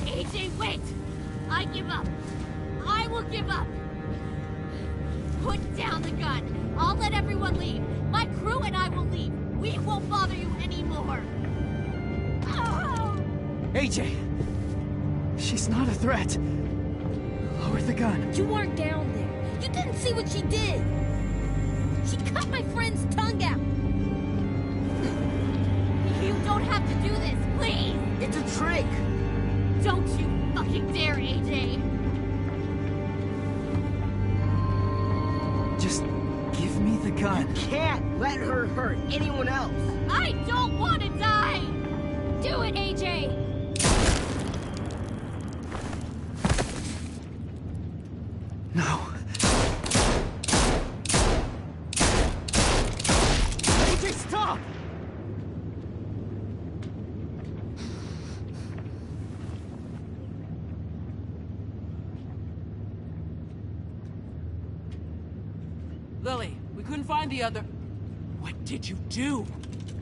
AJ, wait! I give up. I will give up. Put down the gun. I'll let everyone leave. My crew and I will leave. We won't bother you anymore. Oh! AJ! She's not a threat. Lower the gun. You weren't down there. You didn't see what she did. She cut my friend's tongue out. You don't have to do this, please! It's a trick! Don't you fucking dare, AJ! Just give me the gun. You can't let her hurt anyone else. I don't want to die! Do it, AJ! No. AJ, stop! Lily, we couldn't find the other... What did you do?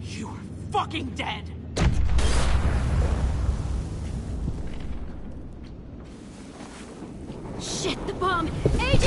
You are fucking dead! Shit, the bomb! AJ!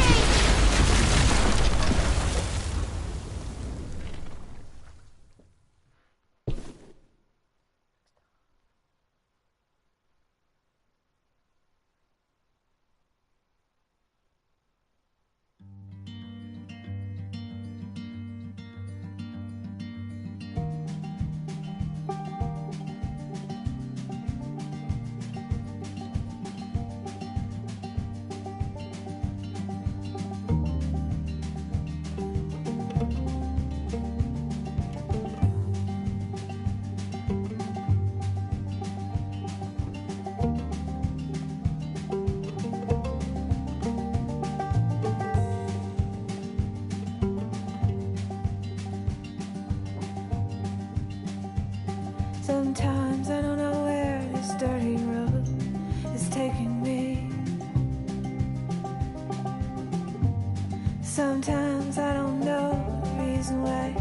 Sometimes I don't know the reason why,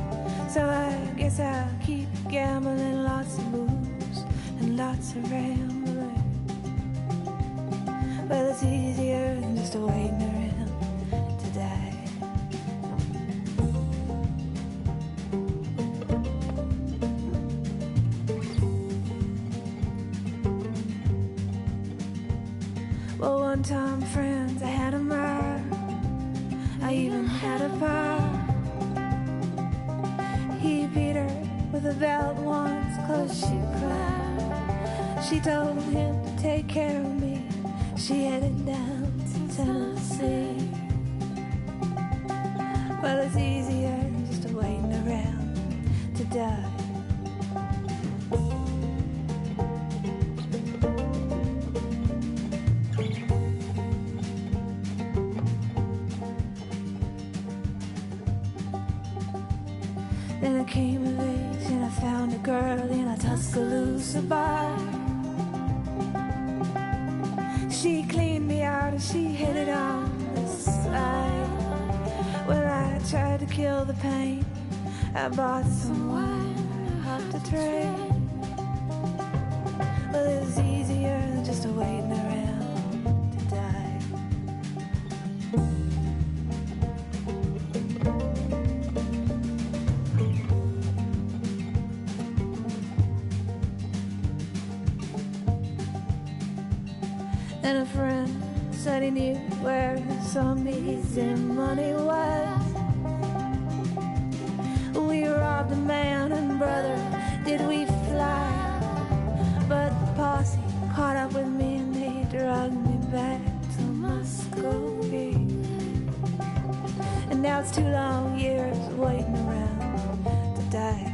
so I guess I'll keep gambling. Lots of moves and lots of rambling. Well, it's easier than just waiting around to die. Well, one time, friends, I had a mile. I even had a pal. He beat her with a belt once, 'cause she cried. She told him to take care of me. She headed down to Tennessee. Well, it's easier than just waiting around to die. Then I came of age and I found a girl in a Tuscaloosa bar. She cleaned me out and she hit it on the side. Well, I tried to kill the pain. I bought some wine, I hopped a train. Well, it was easier than just waiting around to die. And a friend said he knew where some easy money was. We robbed a man and brother, did we fly? But the posse caught up with me and they dragged me back to Muscovy. And now it's 2 long years waiting around to die.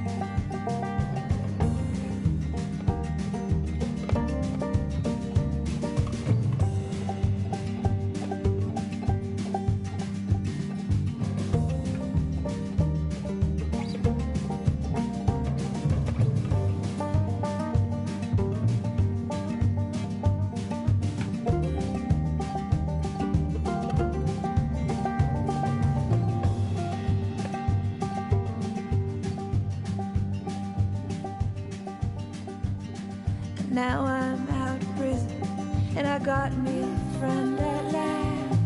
Now I'm out of prison, and I got me a friend at last.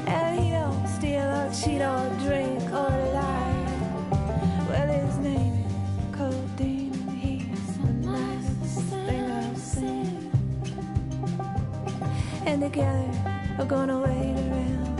And he don't steal or cheat or drink or lie. Well, his name is Codeine, and he's the nicest thing I've seen. And together we're gonna wait around